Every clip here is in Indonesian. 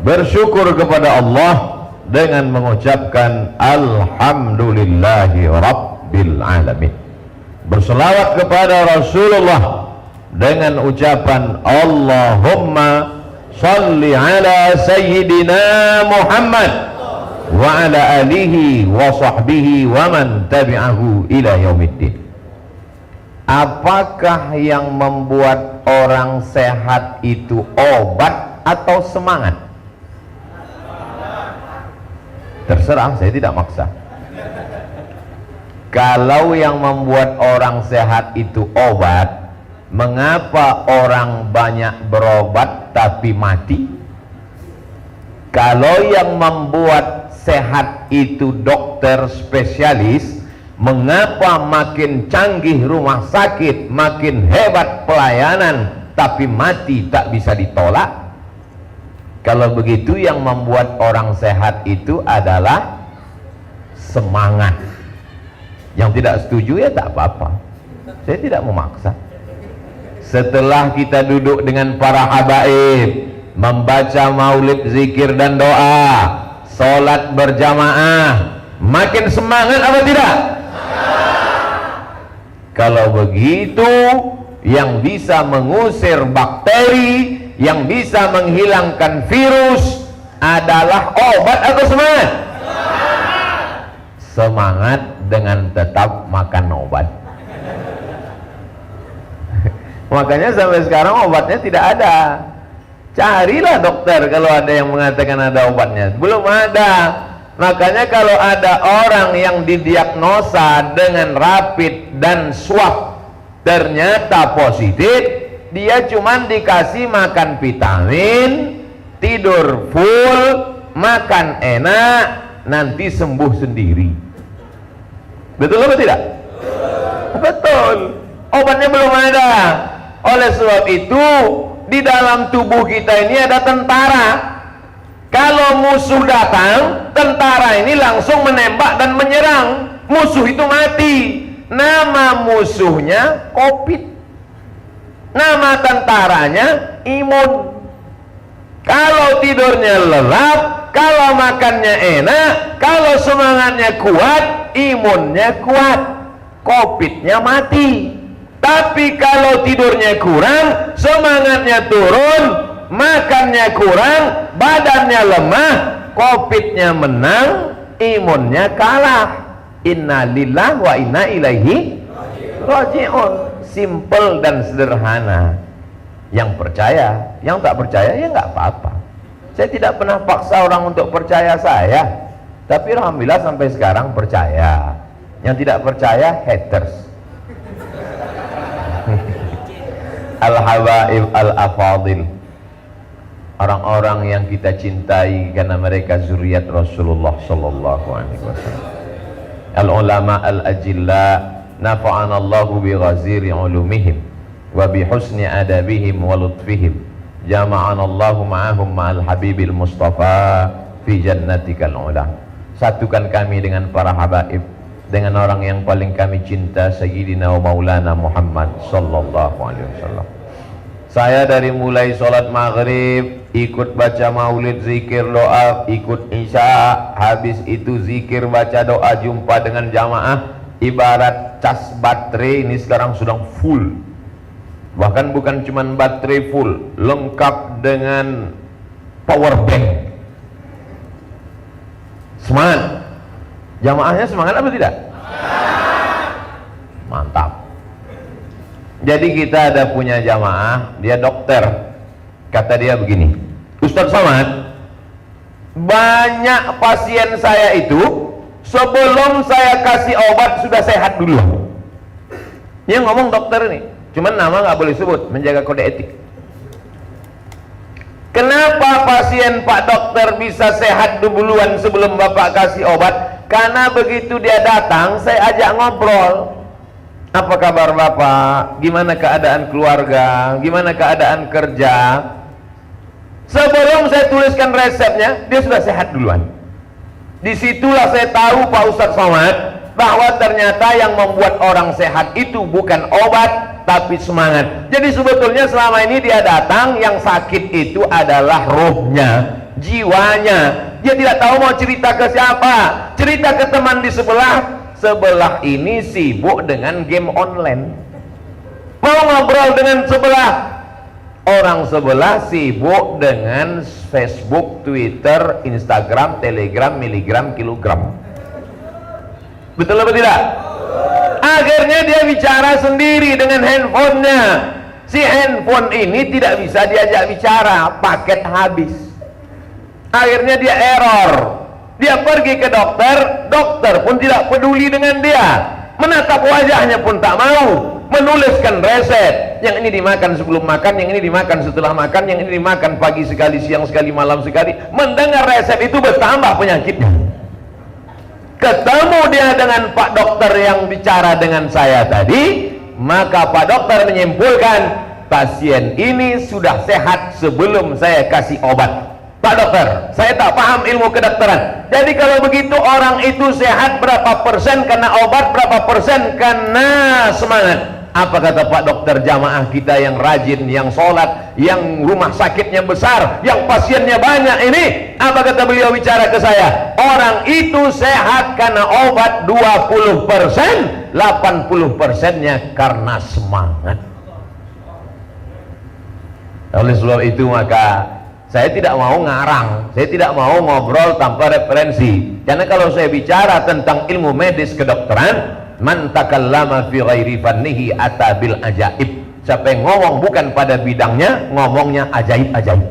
bersyukur kepada Allah dengan mengucapkan alhamdulillahi rabbil alamin, berselawat kepada Rasulullah dengan ucapan Allahumma salli ala sayyidina Muhammad wa ala alihi wa sahbihi wa man tabi'ahu ila yaumiddin. Apakah yang membuat orang sehat itu obat atau semangat? Terserah, saya tidak maksa. Kalau yang membuat orang sehat itu obat, mengapa orang banyak berobat tapi mati? Kalau yang membuat sehat itu dokter spesialis, mengapa makin canggih rumah sakit, makin hebat pelayanan, tapi mati tak bisa ditolak? Kalau begitu, yang membuat orang sehat itu adalah semangat. Yang tidak setuju ya tak apa-apa, saya tidak memaksa. Setelah kita duduk dengan para habaib, membaca maulid, zikir dan doa, sholat berjamaah, makin semangat apa tidak? Kalau begitu, yang bisa mengusir bakteri, yang bisa menghilangkan virus adalah obat atau semangat? Semangat dengan tetap makan obat. Makanya sampai sekarang obatnya tidak ada. Carilah dokter kalau ada yang mengatakan ada obatnya. Belum ada. Makanya kalau ada orang yang didiagnosa dengan rapid dan swab ternyata positif, dia cuman dikasih makan vitamin, tidur full, makan enak, nanti sembuh sendiri. Betul atau tidak? Betul. Obatnya belum ada. Oleh sebab itu, di dalam tubuh kita ini ada tentara. Kalau musuh datang, tentara ini langsung menembak dan menyerang. Musuh itu mati. Nama musuhnya COVID. Nama tentaranya imun. Kalau tidurnya lelap, kalau makannya enak, kalau semangatnya kuat, imunnya kuat, COVID-nya mati. Tapi kalau tidurnya kurang, semangatnya turun, makannya kurang, badannya lemah, COVID-nya menang, imunnya kalah. Inna lillahi wa inna ilaihi raji'un. Simple dan sederhana. Yang percaya, yang tak percaya ya nggak apa-apa. Saya tidak pernah paksa orang untuk percaya saya, tapi alhamdulillah sampai sekarang percaya. Yang tidak percaya haters. Al-habaib al-afadil, orang-orang yang kita cintai karena mereka zuriat Rasulullah sallallahu alaihi wasallam. Al-ulama al-ajilla, nafa'ana Allahu bi ghaziri ulumihim wa bi husni adabihim wa lutfihim. Jama'ana Allahu ma'ahum ma'al habibil mustafa fi jannatikal ula. Satukan kami dengan para habaib, dengan orang yang paling kami cinta, Sayyidina wa Maulana Muhammad sallallahu alaihi wasallam. Saya dari mulai sholat maghrib, ikut baca maulid, zikir, doa, ikut isya, habis itu zikir, baca doa, jumpa dengan jamaah, ibarat cas baterai ini sekarang sudah full. Bahkan bukan cuma baterai full, lengkap dengan power bank. Semangat. Jamaahnya semangat apa tidak? Mantap. Jadi kita ada punya jamaah, dia dokter. Kata dia begini, Ustadz Somad, banyak pasien saya itu sebelum saya kasih obat sudah sehat dulu. Dia ngomong dokter ini, cuman nama nggak boleh sebut, menjaga kode etik. Kenapa pasien Pak Dokter bisa sehat duluan sebelum Bapak kasih obat? Karena begitu dia datang, saya ajak ngobrol. Apa kabar Bapak? Gimana keadaan keluarga? Gimana keadaan kerja? Sebelum saya tuliskan resepnya, dia sudah sehat duluan. Disitulah saya tahu Pak Ustadz Somad, bahwa ternyata yang membuat orang sehat itu bukan obat, tapi semangat. Jadi sebetulnya selama ini dia datang, yang sakit itu adalah rohnya. jiwanya. Dia tidak tahu mau cerita ke siapa, cerita ke teman di sebelah ini sibuk dengan game online. Mau ngobrol dengan orang sebelah sibuk dengan Facebook, Twitter, Instagram, Telegram, miligram, kilogram. Betul apa tidak? Akhirnya dia bicara sendiri dengan handphonenya. Si handphone ini tidak bisa diajak bicara, paket habis. Akhirnya dia error. Dia pergi ke dokter, dokter pun tidak peduli dengan dia. Menatap wajahnya pun tak mau. Menuliskan resep, yang ini dimakan sebelum makan, yang ini dimakan setelah makan, yang ini dimakan pagi sekali, siang sekali, malam sekali. Mendengar resep itu bertambah penyakitnya. Ketemu dia dengan Pak Dokter yang bicara dengan saya tadi, maka Pak Dokter menyimpulkan pasien ini sudah sehat sebelum saya kasih obat. Pak Dokter, saya tak paham ilmu kedokteran. Jadi kalau begitu orang itu sehat berapa persen karena obat, berapa persen karena semangat? Apa kata Pak Dokter jamaah kita yang rajin, yang sholat, yang rumah sakitnya besar, yang pasiennya banyak ini? Apa kata beliau bicara ke saya? Orang itu sehat karena obat 20%, 80%-nya karena semangat. Oleh sebab itu maka saya tidak mau ngarang, saya tidak mau ngobrol tanpa referensi. Karena kalau saya bicara tentang ilmu medis kedokteran, man takallama fi ghairi fannihi ata bil ajaib. Siapa yang ngomong bukan pada bidangnya, ngomongnya ajaib-ajaib.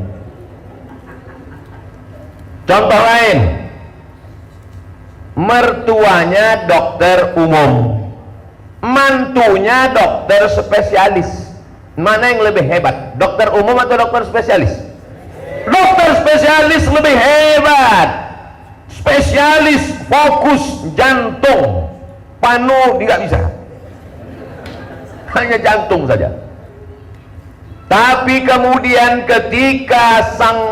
Contoh lain, mertuanya dokter umum, mantunya dokter spesialis. Mana yang lebih hebat, dokter umum atau dokter spesialis? Dokter spesialis lebih hebat. Spesialis fokus jantung, panu tidak bisa, hanya jantung saja. Tapi kemudian ketika sang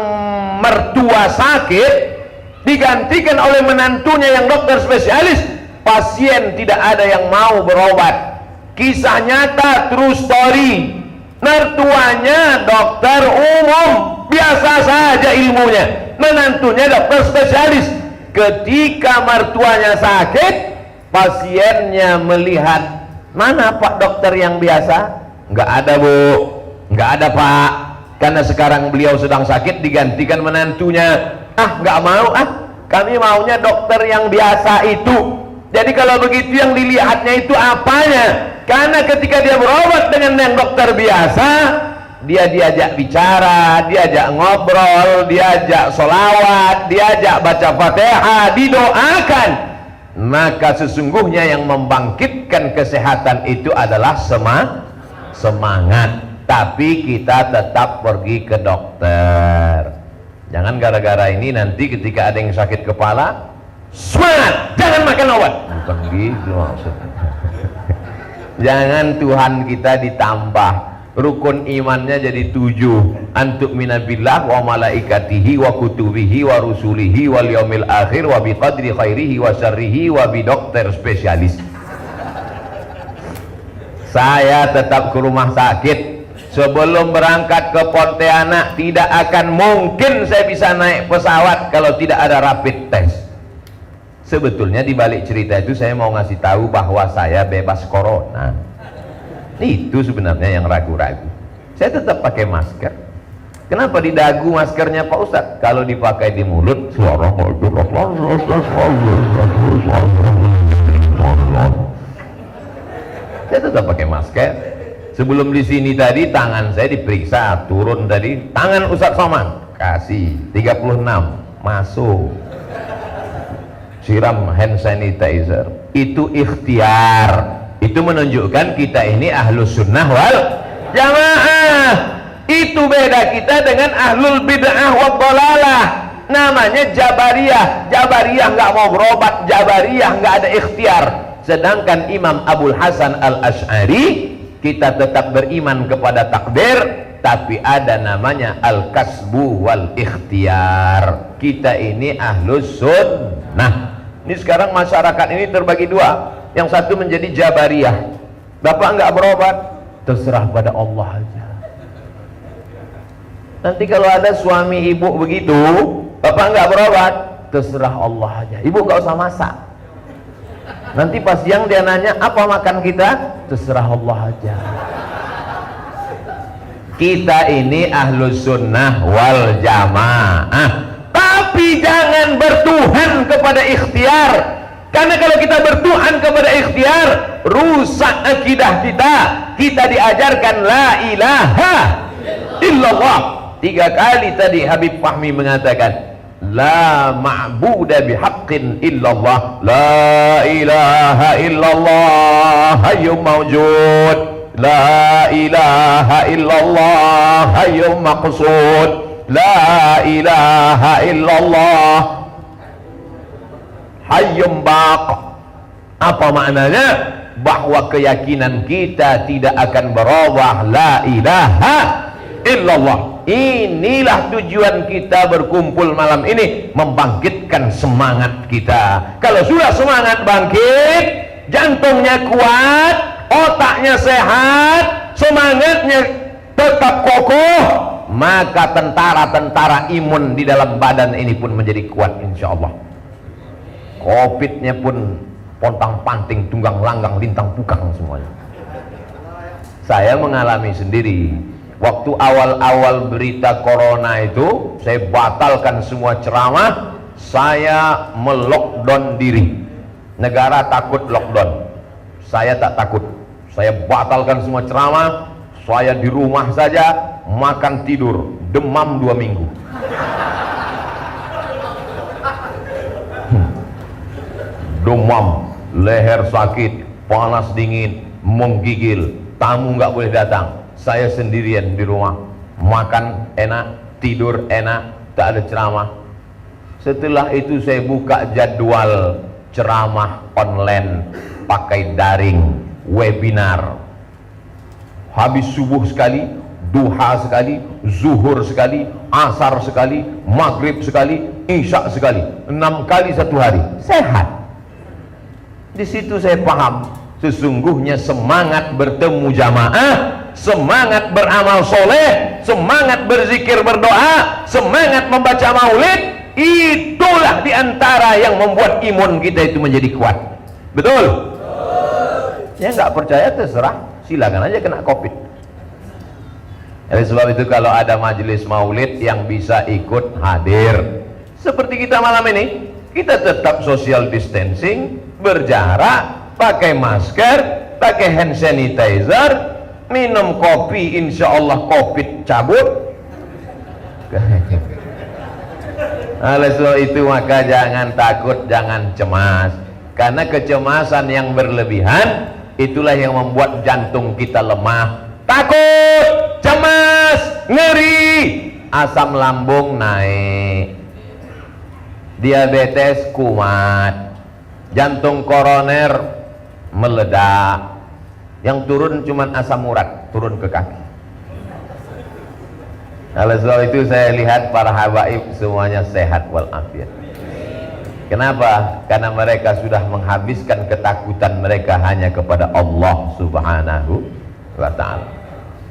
mertua sakit, digantikan oleh menantunya yang dokter spesialis, pasien tidak ada yang mau berobat. Kisah nyata, true story. Mertuanya dokter umum, biasa saja ilmunya, menantunya dokter spesialis. Ketika mertuanya sakit, pasiennya melihat, mana Pak dokter yang biasa? Nggak ada Bu, nggak ada Pak, karena sekarang beliau sedang sakit, digantikan menantunya. Nggak mau, kami maunya dokter yang biasa itu. Jadi kalau begitu yang dilihatnya itu apanya? Karena ketika dia berobat dengan yang dokter biasa, dia diajak bicara, diajak ngobrol, diajak sholawat, diajak baca Fatihah, didoakan. Maka sesungguhnya yang membangkitkan kesehatan itu adalah semangat. Tapi kita tetap pergi ke dokter. Jangan gara-gara ini nanti ketika ada yang sakit kepala, semangat, jangan makan obat. Bukan gitu maksudnya. Jangan Tuhan kita ditambah rukun imannya jadi 7. Antuk minabillah wa malaikatihi wa kutubihi wa rusulihi wal yaumil akhir wa biqadri khairihi wa syarrihi wa bidokter spesialis. Saya tetap ke rumah sakit. Sebelum berangkat ke Pontianak, tidak akan mungkin saya bisa naik pesawat kalau tidak ada rapid test. Sebetulnya di balik cerita itu saya mau ngasih tahu bahwa saya bebas corona. Itu sebenarnya yang ragu-ragu. Saya tetap pakai masker. Kenapa di dagu maskernya Pak Ustadz? Kalau dipakai di mulut, suara saya tetap pakai masker. Sebelum di sini tadi tangan saya diperiksa, turun tadi tangan Ustadz Somad kasih 36 masuk. Siram hand sanitizer, itu ikhtiar. Itu menunjukkan kita ini ahlus sunnah wal jamaah. Itu beda kita dengan ahlul bid'ah wal dhalalah. Namanya Jabariyah. Jabariyah nggak mau berobat, Jabariyah nggak ada ikhtiar. Sedangkan Imam Abul Hasan Al-Asy'ari, kita tetap beriman kepada takdir, tapi ada namanya al-kasbu wal ikhtiar. Kita ini ahlus sunnah. Ini sekarang masyarakat ini terbagi dua. Yang satu menjadi Jabariyah. Bapak nggak berobat, terserah pada Allah aja. Nanti kalau ada suami ibu begitu, bapak nggak berobat, terserah Allah aja, ibu nggak usah masak. Nanti pas siang dia nanya apa makan kita, terserah Allah aja. Kita ini ahlus sunnah wal jamaah, tapi jangan bertuhan kepada ikhtiar. Karena kalau kita bertuhan kepada ikhtiar, rusak akidah kita. Kita diajarkan la ilaha illallah 3 kali tadi. Habib Fahmi mengatakan la ma'buda bihaqqin illallah, la ilaha illallah hayyum mawjud, la ilaha illallah hayyum maqsud, la ilaha illallah hayyum baq. Apa maknanya? Bahwa keyakinan kita tidak akan berubah, la ilaha illallah. Inilah tujuan kita berkumpul malam ini, membangkitkan semangat kita. Kalau sudah semangat bangkit, jantungnya kuat, otaknya sehat, semangatnya tetap kokoh, maka tentara-tentara imun di dalam badan ini pun menjadi kuat insyaallah. Covid-nya pun pontang panting, tunggang langgang, lintang pukang semuanya. Saya mengalami sendiri. Waktu awal-awal berita corona itu, saya batalkan semua ceramah, saya melockdown diri. Negara takut lockdown, saya tak takut. Saya batalkan semua ceramah, saya di rumah saja, makan tidur, demam 2 minggu. Demam, leher sakit, panas dingin, menggigil, tamu nggak boleh datang. Saya sendirian di rumah, makan enak, tidur enak, tak ada ceramah. Setelah itu saya buka jadwal ceramah online pakai daring, webinar. Habis subuh sekali, duha sekali, zuhur sekali, asar sekali, maghrib sekali, isya sekali, 6 kali 1 hari. Sehat. Di situ saya paham, sesungguhnya semangat bertemu jamaah, semangat beramal soleh, semangat berzikir berdoa, semangat membaca maulid, itulah diantara yang membuat imun kita itu menjadi kuat. Betul? Ya nggak percaya terserah, silakan aja kena covid. Oleh sebab itu kalau ada majelis maulid yang bisa ikut hadir seperti kita malam ini, kita tetap social distancing, berjarak, pakai masker, pakai hand sanitizer, minum kopi, insya Allah covid cabut. Oleh sebab itu maka jangan takut, jangan cemas, karena kecemasan yang berlebihan itulah yang membuat jantung kita lemah. Takut, cemas, ngeri, asam lambung naik, diabetes kumat, jantung koroner meledak. Yang turun cuma asam urat, turun ke kaki. Oleh sebab itu saya lihat para habaib semuanya sehat walafiat. Kenapa? Karena mereka sudah menghabiskan ketakutan mereka hanya kepada Allah Subhanahu wa ta'ala.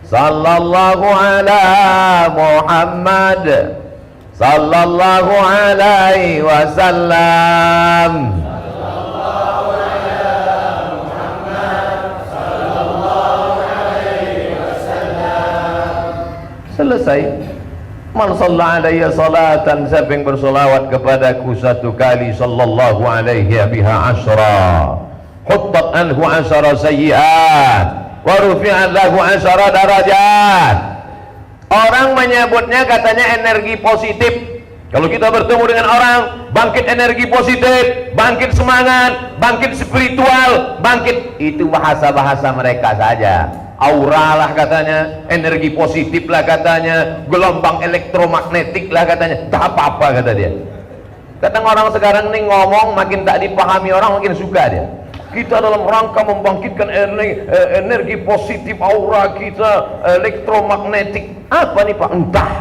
Sallallahu ala Muhammad sallallahu alaihi wasallam. Selesai. Man shalla alayya salatan, siapa yang bersolawat kepadaku 1 kali, sallallahu alaihi biha asyra, huttat anhu asyra sayyi'at, wa rufi'at lahu asyra darajat. Orang menyebutnya katanya energi positif. Kalau kita bertemu dengan orang, bangkit energi positif, bangkit semangat, bangkit spiritual, bangkit, itu bahasa-bahasa mereka saja. Aura lah katanya, energi positif lah katanya, gelombang elektromagnetik lah katanya, tak apa-apa kata dia. Kadang orang sekarang ini ngomong makin tak dipahami orang, makin suka dia. Kita dalam rangka membangkitkan energi positif, aura kita elektromagnetik. Apa nih Pak? Entah.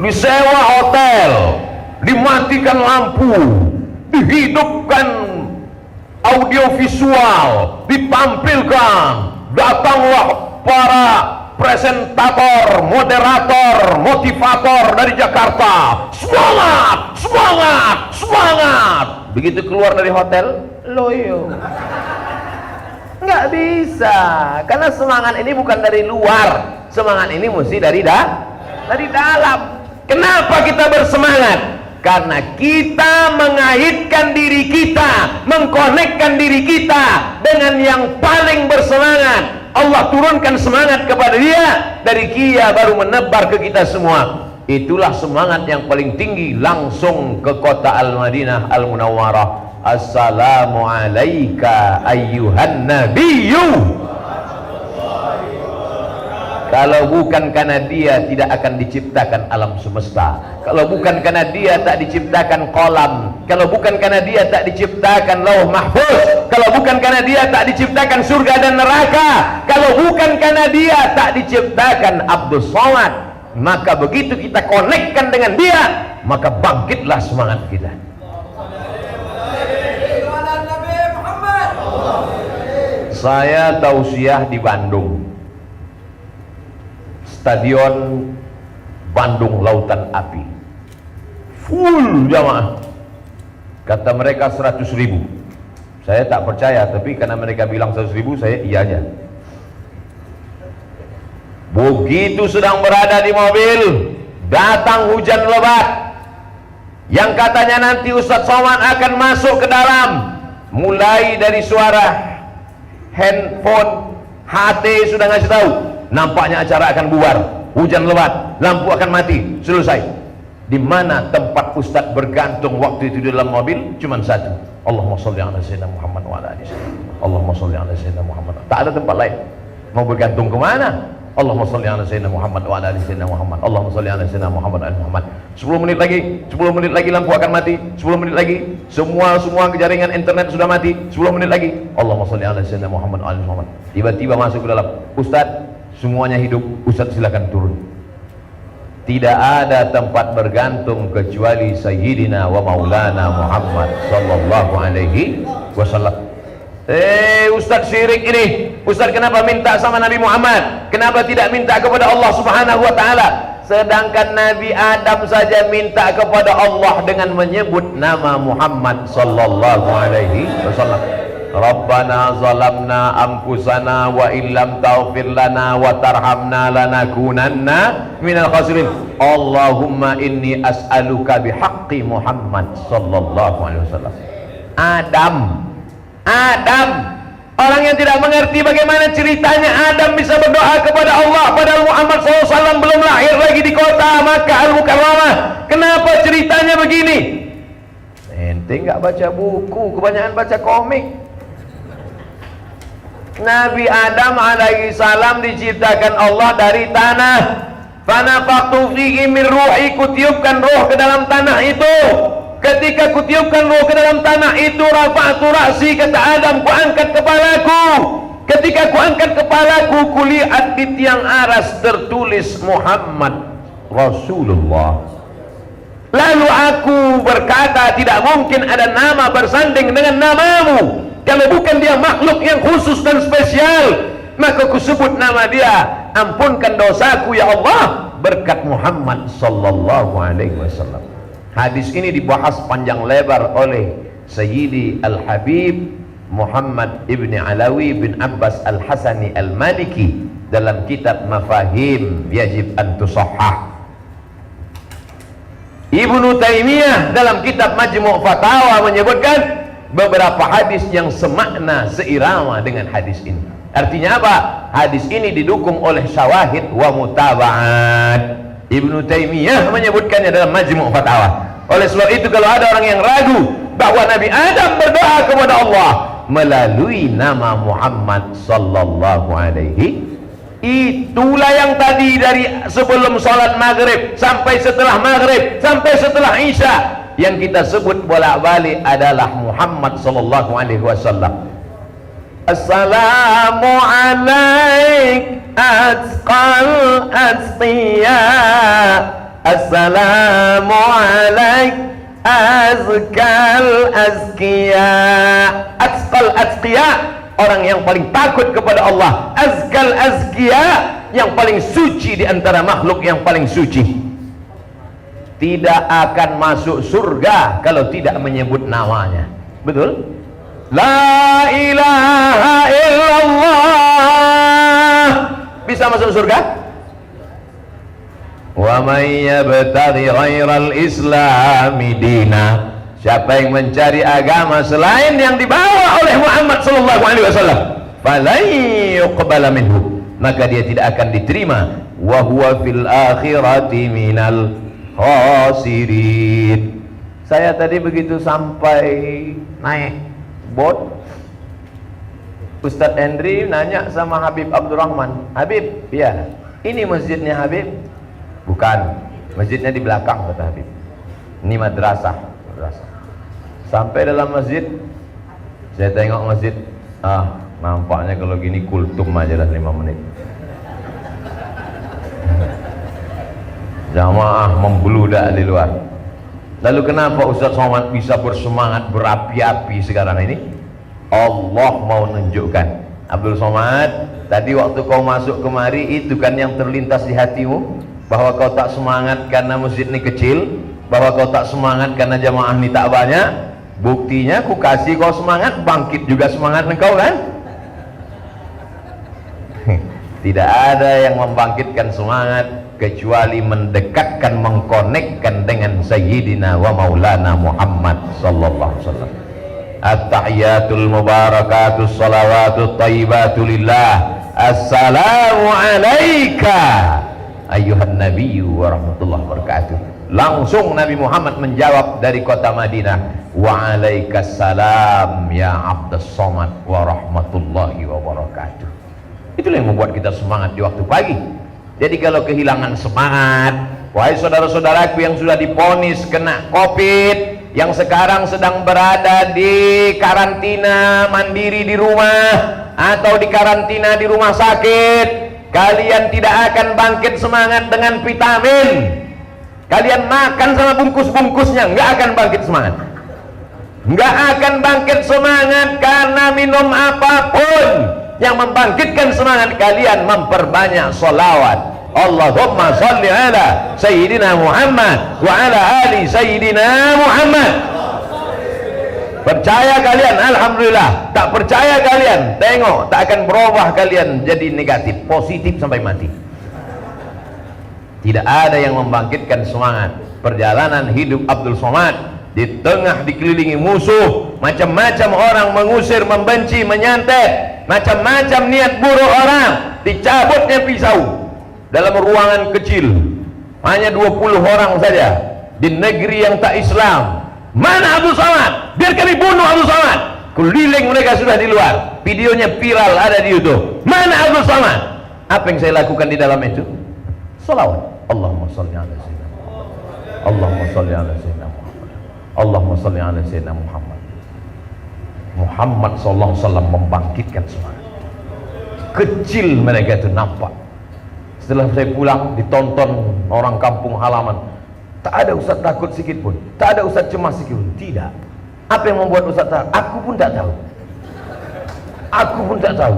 Disewa hotel, dimatikan lampu, dihidupkan audiovisual ditampilkan, datanglah para presentator, moderator, motivator dari Jakarta. Semangat, semangat, semangat. Begitu keluar dari hotel, loyo. Nggak bisa, karena semangat ini bukan dari luar, semangat ini mesti dari dalam. Kenapa kita bersemangat? Karena kita mengaitkan diri kita, mengkonekkan diri kita dengan yang paling bersemangat. Allah turunkan semangat kepada dia, dari dia baru menebar ke kita semua. Itulah semangat yang paling tinggi, langsung ke kota Al-Madinah Al-Munawwarah. Assalamu alayka ayyuhan nabiyyu. Kalau bukan karena dia, tidak akan diciptakan alam semesta. Kalau bukan karena dia, tak diciptakan kolam. Kalau bukan karena dia, tak diciptakan lauh mahfuz. Kalau bukan karena dia, tak diciptakan surga dan neraka. Kalau bukan karena dia, tak diciptakan Abdus Somad. Maka begitu kita konekkan dengan dia, maka bangkitlah semangat kita. Saya tausiah di Bandung, Stadion Bandung Lautan Api, full jamaah. Kata mereka 100.000. Saya tak percaya, tapi karena mereka bilang 100.000, saya iya aja. Begitu sedang berada di mobil, datang hujan lebat yang katanya nanti Ustadz Somad akan masuk ke dalam. Mulai dari suara handphone, HT sudah ngasih tahu, nampaknya acara akan bubar, hujan lebat, lampu akan mati, selesai. Di mana tempat Ustadz bergantung waktu itu di dalam mobil? Cuman satu, Allahumma sholli ala sayyidina Muhammad wa ala alihi wasallam. Allahumma sholli ala sayyidina Muhammad. Tak ada tempat lain. Mau bergantung kemana? Allahumma sholli ala sayyidina Muhammad wa ala ali sayyidina Muhammad. Allahumma sholli ala sayyidina Muhammad wa ala Muhammad. 10 menit lagi, 10 menit lagi lampu akan mati. 10 menit lagi semua jaringan internet sudah mati. 10 menit lagi, Allahumma sholli ala sayyidina Muhammad wa ala Muhammad. Tiba-tiba masuk ke dalam, Ustaz, semuanya hidup. Ustaz silakan turun. Tidak ada tempat bergantung kecuali Sayyidina wa Maulana Muhammad sallallahu alaihi wasallam. Ustaz syirik ini, Ustaz kenapa minta sama Nabi Muhammad? Kenapa tidak minta kepada Allah subhanahu wa ta'ala? Sedangkan Nabi Adam saja minta kepada Allah dengan menyebut nama Muhammad sallallahu alaihi wasallam. Rabbana zalamna anfusana wa illam taghfir lana wa tarhamna lanakunanna minal khasirin. Allahumma inni as'aluka bihaqqi Muhammad sallallahu alaihi wasallam. Adam, orang yang tidak mengerti bagaimana ceritanya Adam bisa berdoa kepada Allah padahal Muhammad SAW belum lahir lagi di kota Makkah Al-Mukarramah. Kenapa ceritanya begini? Ente nggak baca buku, kebanyakan baca komik. Nabi Adam alaihi salam diciptakan Allah dari tanah. Fanafaqtu fihi min ruhi, kutiupkan roh ke dalam tanah itu. Ketika kutiupkan roh ke dalam tanah itu, rafa'tu ra'si, kata Adam, kuangkat kepalaku. Ketika kuangkat kepalaku, kulihat di tiang aras tertulis Muhammad Rasulullah. Lalu aku berkata, tidak mungkin ada nama bersanding dengan namamu. Kalau bukan dia makhluk yang khusus dan spesial, maka kusebut nama dia. Ampunkan dosaku ya Allah berkat Muhammad sallallahu alaihi wasallam. Hadis ini dibahas panjang lebar oleh Sayyidi Al-Habib Muhammad Ibni Alawi bin Abbas Al-Hasani Al-Maliki dalam kitab Mafahim Yajib an Tusahhah. Ibnu Taimiyah dalam kitab Majmu' Fatawa menyebutkan beberapa hadis yang semakna, seirama dengan hadis ini. Artinya apa? Hadis ini didukung oleh syawahid wa mutaba'at. Ibnu Taimiyah menyebutkannya dalam Majmu' Fatawa. Oleh sebab itu, kalau ada orang yang ragu bahwa Nabi Adam berdoa kepada Allah melalui nama Muhammad sallallahu alaihi, itulah yang tadi dari sebelum sholat maghrib sampai setelah maghrib sampai setelah isya yang kita sebut bolak-balik adalah Muhammad sallallahu alaihi wasallam. Assalamu alaik atqal asqiya, assalamu alaik azkal azkiya. Azkal azkiya, orang yang paling takut kepada Allah. Azkal azkiya, yang paling suci di antara makhluk yang paling suci. Tidak akan masuk surga kalau tidak menyebut namanya. Betul? La ilaha illallah. Bisa masuk surga? Wa may yabtaghi ghairal islami dina. Siapa yang mencari agama selain yang dibawa oleh Muhammad sallallahu alaihi wasallam, falan yuqbala minhu, maka dia tidak akan diterima. Wa huwa fil akhirati minal khasirin. Saya tadi begitu sampai naik bot, Ustadz Hendri nanya sama Habib Abdurrahman, Habib, ya ini masjidnya Habib? Bukan, masjidnya di belakang, kata Habib. Ini madrasah. Sampai dalam masjid, saya tengok masjid, nampaknya kalau gini kultum aja lah 5 menit. Jamaah membludak di luar. Lalu kenapa Ustaz Somad bisa bersemangat berapi-api sekarang ini? Allah mau menunjukkan, Abdul Somad, tadi waktu kau masuk kemari, itu kan yang terlintas di hatimu, bahwa kau tak semangat karena masjid ini kecil, bahwa kau tak semangat karena jamaah ini tak banyak. Buktinya ku kasih kau semangat, bangkit juga semangat engkau kan? Tidak ada yang membangkitkan semangat kecuali mendekatkan, mengkonekkan dengan Sayyidina wa Maulana Muhammad sallallahu alaihi wasallam. At-tahiyatul mubarakatus salawatut thayyibatu lillah. Assalamu alayka ayyuhan nabiyyu wa rahmatullahi wabarakatuh. Langsung Nabi Muhammad menjawab dari kota Madinah, wa alaikassalam ya Abdus Somad wa rahmatullahi wabarakatuh. Itulah yang membuat kita semangat di waktu pagi. Jadi kalau kehilangan semangat, wahai saudara-saudaraku yang sudah divonis kena COVID, yang sekarang sedang berada di karantina mandiri di rumah atau di karantina di rumah sakit, kalian tidak akan bangkit semangat dengan vitamin. Kalian makan sama bungkus-bungkusnya, nggak akan bangkit semangat. Nggak akan bangkit semangat karena minum apapun. Yang membangkitkan semangat kalian memperbanyak sholawat. Allahumma sholli ala Sayyidina Muhammad wa ala ali Sayyidina Muhammad. Percaya kalian, alhamdulillah. Tak percaya kalian, tengok, tak akan berubah kalian jadi negatif, positif sampai mati. Tidak ada yang membangkitkan semangat. Perjalanan hidup Abdul Somad di tengah dikelilingi musuh, macam-macam orang mengusir, membenci, menyantet, macam-macam niat buruk orang, dicabutnya pisau dalam ruangan kecil, hanya 20 orang saja di negeri yang tak Islam. Mana Abdul Somad? Biar kami bunuh Abdul Somad. Keliling mereka sudah di luar, videonya viral ada di YouTube. Mana Abdul Somad? Apa yang saya lakukan di dalam itu? Salawat. Allahumma salli ala sayyidina Muhammad. Allahumma salli ala sayyidina Muhammad. Allahumma salli ala sayyidina Muhammad. Muhammad sallallahu alaihi wasallam membangkitkan semangat. Kecil mereka itu nampak. Setelah saya pulang ditonton orang kampung halaman, tak ada ustaz takut sikit pun, tak ada ustaz cemas sikit pun. Tidak. Apa yang membuat ustaz takut? Aku pun tak tahu. Aku pun tak tahu.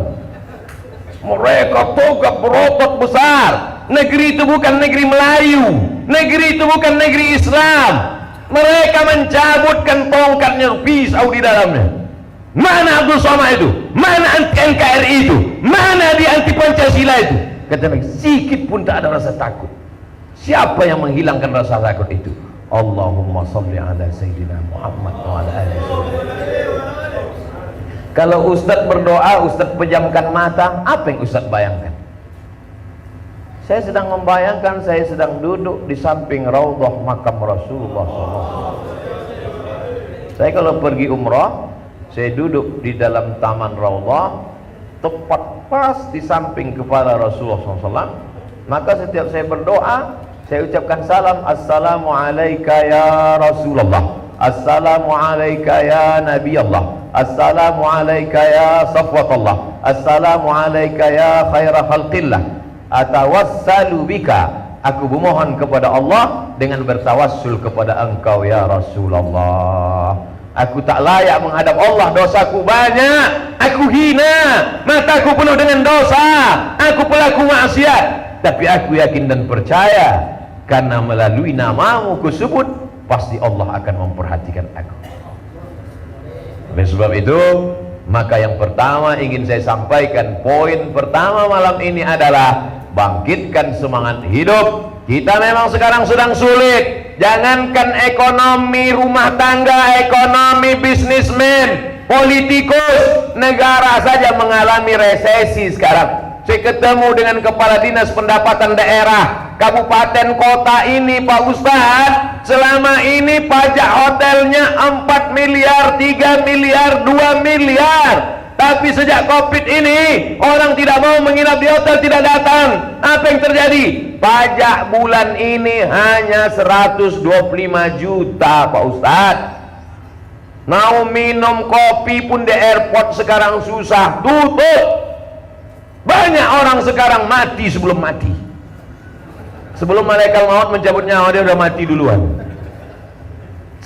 Mereka tegak berotot besar. Negeri itu bukan negeri Melayu, negeri itu bukan negeri Islam. Mereka mencabutkan tongkatnya, pisau di dalamnya. Mana Abdul Somad itu? Mana NKRI itu? Mana di anti Pancasila itu? Kata mereka, sikit pun tak ada rasa takut. Siapa yang menghilangkan rasa takut itu? Allahumma salli ala Sayyidina Muhammad wa ala alihi. Kalau Ustadz berdoa, Ustadz pejamkan mata, apa yang Ustadz bayangkan? Saya sedang membayangkan saya sedang duduk di samping raudhah makam Rasulullah SAW. Saya kalau pergi umrah, saya duduk di dalam taman raudhah, tepat pas di samping kepala Rasulullah SAW. Maka setiap saya berdoa, saya ucapkan salam, assalamu alayka ya Rasulullah, assalamu alayka ya Nabi Allah, assalamu alayka ya Safwatullah, assalamu alayka ya khaira khalqillah, atawassalu bika Aku memohon kepada Allah dengan bertawassul kepada engkau ya Rasulullah. Aku tak layak menghadap Allah, dosaku banyak, aku hina, mataku penuh dengan dosa, aku pelaku maksiat. Tapi aku yakin dan percaya, karena melalui namamu kusebut, pasti Allah akan memperhatikan aku. Oleh sebab itu, maka yang pertama ingin saya sampaikan, poin pertama malam ini adalah bangkitkan semangat hidup. Kita memang sekarang sedang sulit. Jangankan ekonomi rumah tangga, ekonomi bisnismen, politikus, negara saja mengalami resesi sekarang. Saya ketemu dengan kepala dinas pendapatan daerah kabupaten kota ini, Pak Ustadz, selama ini pajak hotelnya 4 miliar, 3 miliar, 2 miliar. Tapi sejak Covid ini orang tidak mau menginap di hotel, tidak datang. Apa yang terjadi? Pajak bulan ini hanya 125 juta, Pak Ustadz. Mau minum kopi pun di airport sekarang susah, tutup. Banyak orang sekarang mati sebelum mati. Sebelum malaikat maut mencabut nyawa, dia udah mati duluan.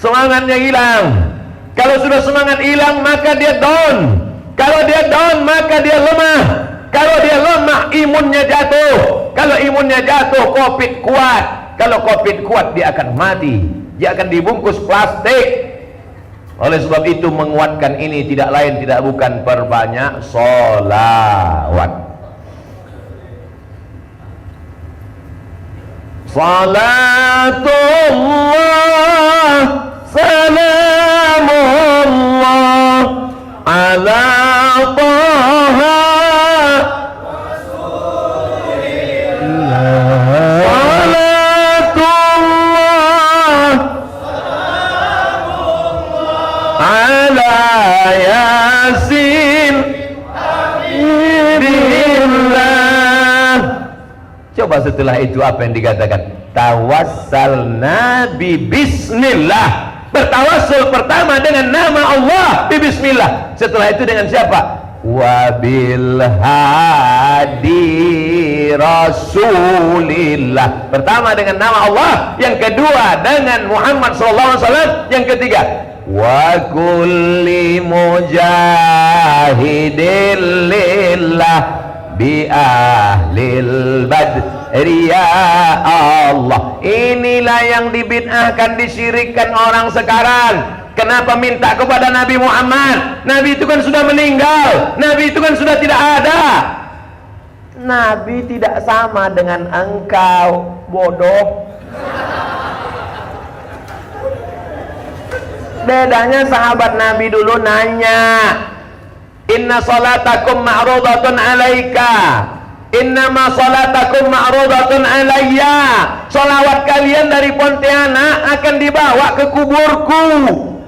Semangatnya hilang. Kalau sudah semangat hilang, maka dia down. Kalau dia down, maka dia lemah. Kalau dia lemah, imunnya jatuh. Kalau imunnya jatuh, Covid kuat. Kalau Covid kuat, dia akan mati. Dia akan dibungkus plastik. Oleh sebab itu, menguatkan ini tidak lain, tidak bukan perbanyak sholawat. Salatullah, salamullah ala Taha Rasulillah. Salatullah, salamullah ala Yasin Habibullah. Coba setelah itu apa yang dikatakan? Tawassalna bi bismillah. Bertawassul pertama dengan nama Allah, bi bismillah. Setelah itu dengan siapa? Wabil hadi Rasulillah. Pertama dengan nama Allah, yang kedua dengan Muhammad SAW, yang ketiga wa kulli mujahidin lillah bi ahlil badri ya Allah. Inilah yang dibid'ahkan, disyirikkan orang sekarang. Kenapa minta kepada Nabi Muhammad? Nabi itu kan sudah meninggal, Nabi itu kan sudah tidak ada. Nabi tidak sama dengan engkau, bodoh. Bedanya sahabat Nabi dulu nanya, inna salatakum ma'rudatun alaika, innama salatakum ma'rudatun alayya. Salawat kalian dari Pontianak akan dibawa ke kuburku.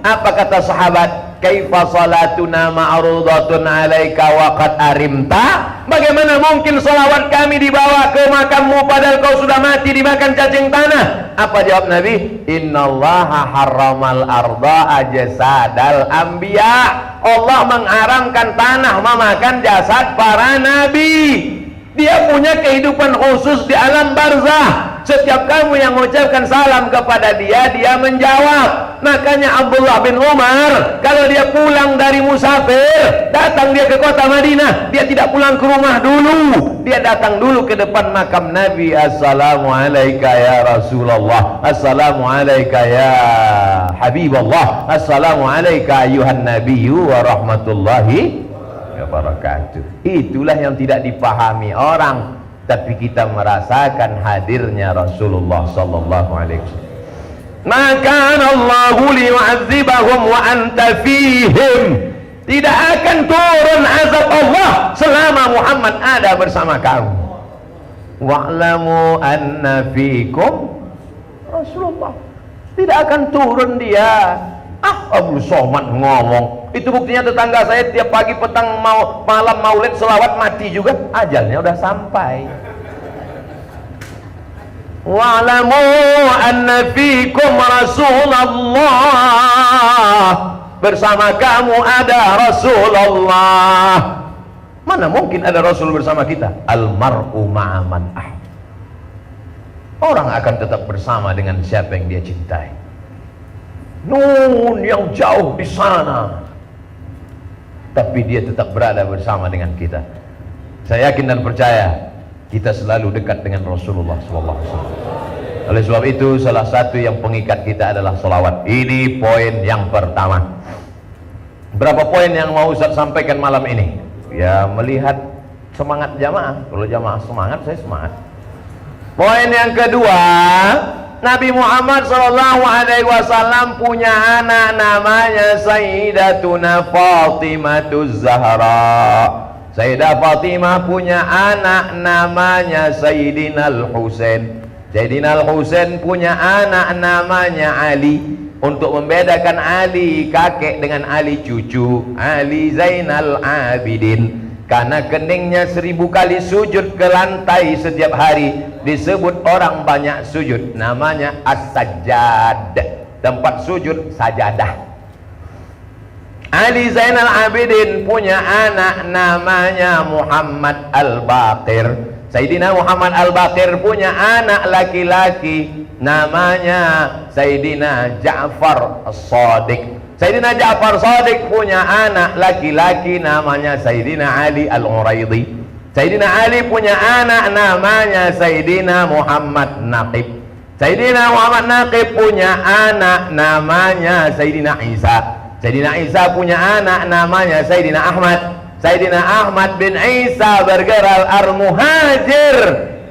Apa kata sahabat? Kaifa salatuna ma'rudatun alaika wa qad arimta? Bagaimana mungkin salawat kami dibawa ke makammu padahal kau sudah mati dimakan cacing tanah? Apa jawab Nabi? Innallaha harramal arda ajsadal anbiya. Allah mengharamkan tanah memakan jasad para nabi. Dia punya kehidupan khusus di alam barzah. Setiap kamu yang mengucapkan salam kepada dia, dia menjawab. Makanya Abdullah bin Umar, kalau dia pulang dari musafir, datang dia ke kota Madinah, dia tidak pulang ke rumah dulu, dia datang dulu ke depan makam Nabi. Assalamualaikum ya Rasulullah, Assalamualaikum ya Habibullah, Assalamualaikum ayuhan nabiyyu wa rahmatullahi wabarakatuh. Itulah yang tidak dipahami orang, tapi kita merasakan hadirnya Rasulullah sallallahu alaihi wasallam. Maka Allahu liyu'adzibahum wa anta fihim. Tidak akan turun azab Allah selama Muhammad ada bersama kamu. Wa'lamu anna fikum Rasulullah. Tidak akan turun dia. Abu Somad ngomong. Itu buktinya tetangga saya tiap pagi petang malam maulid selawat mati juga, ajalnya udah sampai. Wa'lamu anna fikum Rasulullah. Bersama kamu ada Rasulullah. Mana mungkin ada Rasul bersama kita? Almar'u ma'aman ahab. orang akan tetap bersama dengan siapa yang dia cintai. Nun yang jauh di sana, tapi dia tetap berada bersama dengan kita. Saya yakin dan percaya kita selalu dekat dengan Rasulullah SAW. Oleh sebab itu, salah satu yang pengikat kita adalah salawat. Ini poin yang pertama. Berapa poin yang mau Ustaz sampaikan malam ini? Ya, melihat semangat jamaah. Kalau jamaah semangat, saya semangat. Poin yang kedua, Nabi Muhammad SAW punya anak namanya Sayyidatuna Fatimatuz Zahra. Sayyidah Fatimah punya anak namanya Sayyidina Al-Husain. Sayyidina Al-Husain punya anak namanya Ali. Untuk membedakan Ali kakek dengan Ali cucu, Ali Zainal Abidin. Karena keningnya 1000 kali sujud ke lantai setiap hari, disebut orang banyak sujud, namanya As-Sajjad, tempat sujud sajadah. Ali Zainal Abidin punya anak namanya Muhammad Al-Baqir. Sayyidina Muhammad Al-Baqir punya anak laki-laki namanya Sayyidina Ja'far As-Shadiq. Sayyidina Ja'far Shadiq punya anak laki-laki namanya Sayyidina Ali Al-Uraidi. Sayyidina Ali punya anak namanya Sayyidina Muhammad Naqib. Sayyidina Muhammad Naqib punya anak namanya Sayyidina Isa. Sayyidina Isa punya anak namanya Sayyidina Ahmad. Sayyidina Ahmad bin Isa bergerak Al-Muhajir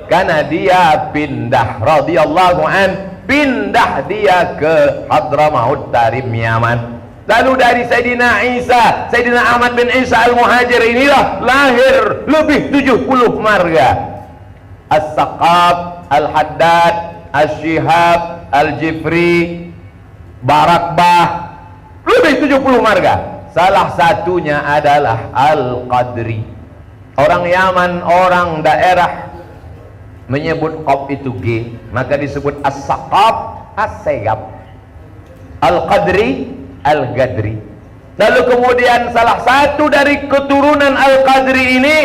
karena dia pindah radhiyallahu an, pindah dia ke Hadramaut Tarim Yaman. Lalu dari Sayyidina Isa, Sayyidina Ahmad bin Isa Al-Muhajir inilah lahir lebih 70 marga. As-Saqaf, Al-Haddad, As-Shihab, Al-Jifri, Barakbah, lebih 70 marga. Salah satunya adalah Al-Qadri. Orang Yaman, orang daerah menyebut qaf itu G, maka disebut As-Saqaf, As-Segab, Al-Qadri, Al-Gadri. Lalu kemudian salah satu dari keturunan Al-Qadri ini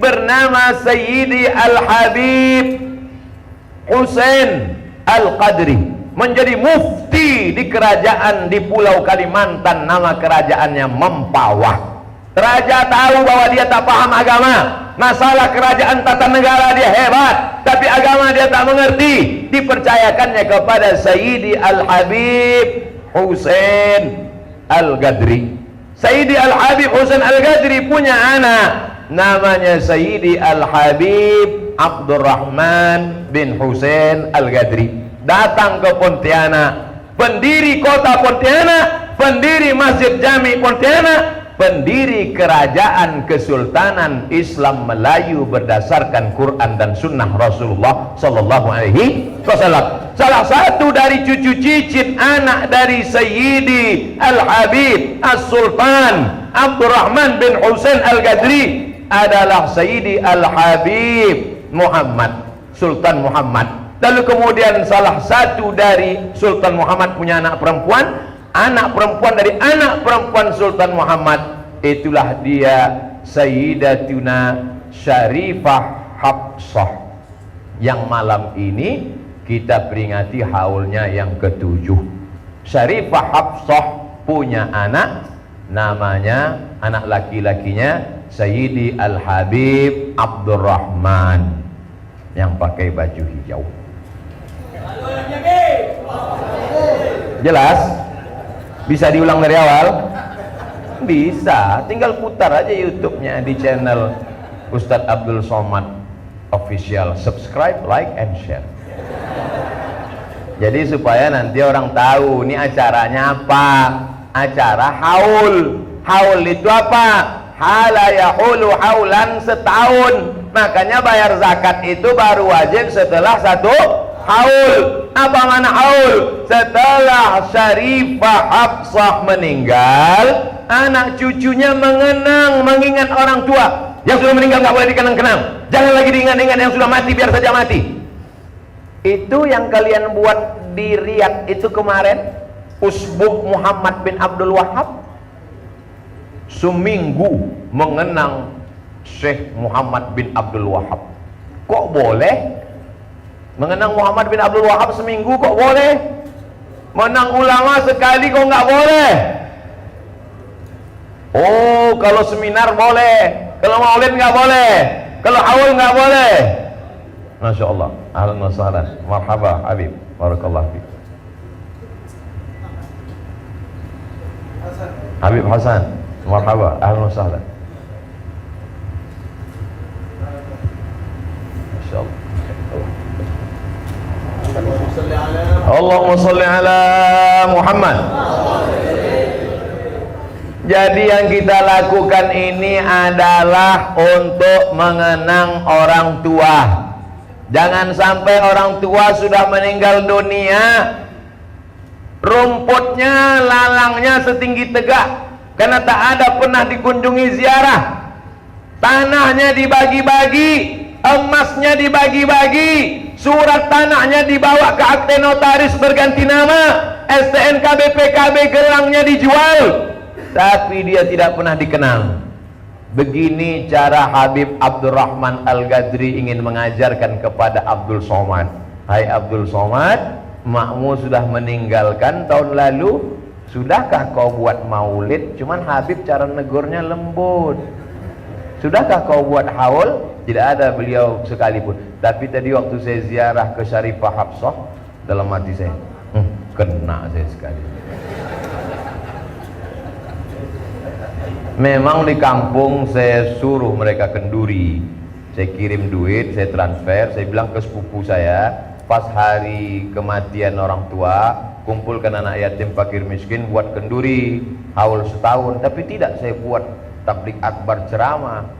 bernama Sayyidi Al-Habib Husain Al-Qadri, menjadi mufti di kerajaan di Pulau Kalimantan, nama kerajaannya Mempawah. Raja tahu bahwa dia tak paham agama, masalah kerajaan tata negara dia hebat, tapi agama dia tak mengerti. Dipercayakannya kepada Sayyidi Al-Habib Husain Al-Gadri. Sayyidi Al-Habib Husain Al-Gadri punya anak namanya Sayyidi Al-Habib Abdurrahman bin Husain Al-Gadri. Datang ke Pontianak, pendiri kota Pontianak, pendiri Masjid Jami Pontianak, pendiri kerajaan Kesultanan Islam Melayu berdasarkan Quran dan Sunnah Rasulullah Sallallahu Alaihi Wasallam. Salah satu dari cucu cicit anak dari Sayyidi Al-Habib As-Sultan Abdurrahman bin Husain Al-Gadri adalah Sayyidi Al-Habib Muhammad, Sultan Muhammad. Lalu kemudian salah satu dari Sultan Muhammad punya anak perempuan dari anak perempuan Sultan Muhammad, itulah dia Sayyidatuna Syarifah Hafsah, yang malam ini kita peringati haulnya yang ke-7. Syarifah Hafsah punya anak, namanya anak laki-lakinya Sayyidi Al-Habib Abdurrahman yang pakai baju hijau. Jelas? Bisa diulang dari awal? Bisa, tinggal putar aja YouTube-nya di channel Ustadz Abdul Somad Official. Subscribe, like, and share. Jadi supaya nanti orang tahu ini acaranya apa. Acara haul. Haul itu apa? Hala yahulu haulan, setahun. Makanya bayar zakat itu baru wajib setelah 1 haul. Apa mana haul? Setelah Syarifah Hafsah meninggal, anak cucunya mengingat orang tua. Yang sudah meninggal nggak boleh dikenang-kenang. Jangan lagi diingat-ingat yang sudah mati, biar saja mati. Itu yang kalian buat di Riyadh itu kemarin, Usbuh Muhammad bin Abdul Wahab, seminggu mengenang Syekh Muhammad bin Abdul Wahab. Kok boleh? Mengenang Muhammad bin Abdul Wahab seminggu kok boleh, menang ulama sekali kok nggak boleh. Oh, kalau seminar boleh, kalau maulid nggak boleh, kalau haul nggak boleh. Masya Allah, ahlan wa sahlan, marhaba Habib, barakallahu fiik. Habib Hasan, marhaba, ahlan wa sahlan. Masya Allah. Allahumma salli ala Muhammad. Jadi yang kita lakukan ini adalah untuk mengenang orang tua. Jangan sampai orang tua sudah meninggal dunia, rumputnya, lalangnya setinggi tegak, karena tak ada pernah dikunjungi ziarah. Tanahnya dibagi-bagi, emasnya dibagi-bagi, surat tanahnya dibawa ke akte notaris berganti nama, STNK BPKB gelangnya dijual, tapi dia tidak pernah dikenal. Begini cara Habib Abdurrahman Al-Ghadri ingin mengajarkan kepada Abdul Somad. Hai Abdul Somad, makmu sudah meninggalkan tahun lalu, sudahkah kau buat maulid? Cuman Habib cara negurnya lembut. Sudahkah kau buat haul? Tidak ada beliau sekalipun. Tapi tadi waktu saya ziarah ke Syarifah Hafsah, dalam hati saya, kena saya sekali. Memang di kampung saya suruh mereka kenduri, saya kirim duit, saya transfer, saya bilang ke sepupu saya, pas hari kematian orang tua, kumpulkan anak yatim fakir miskin buat kenduri haul setahun. Tapi tidak saya buat tablik akbar ceramah.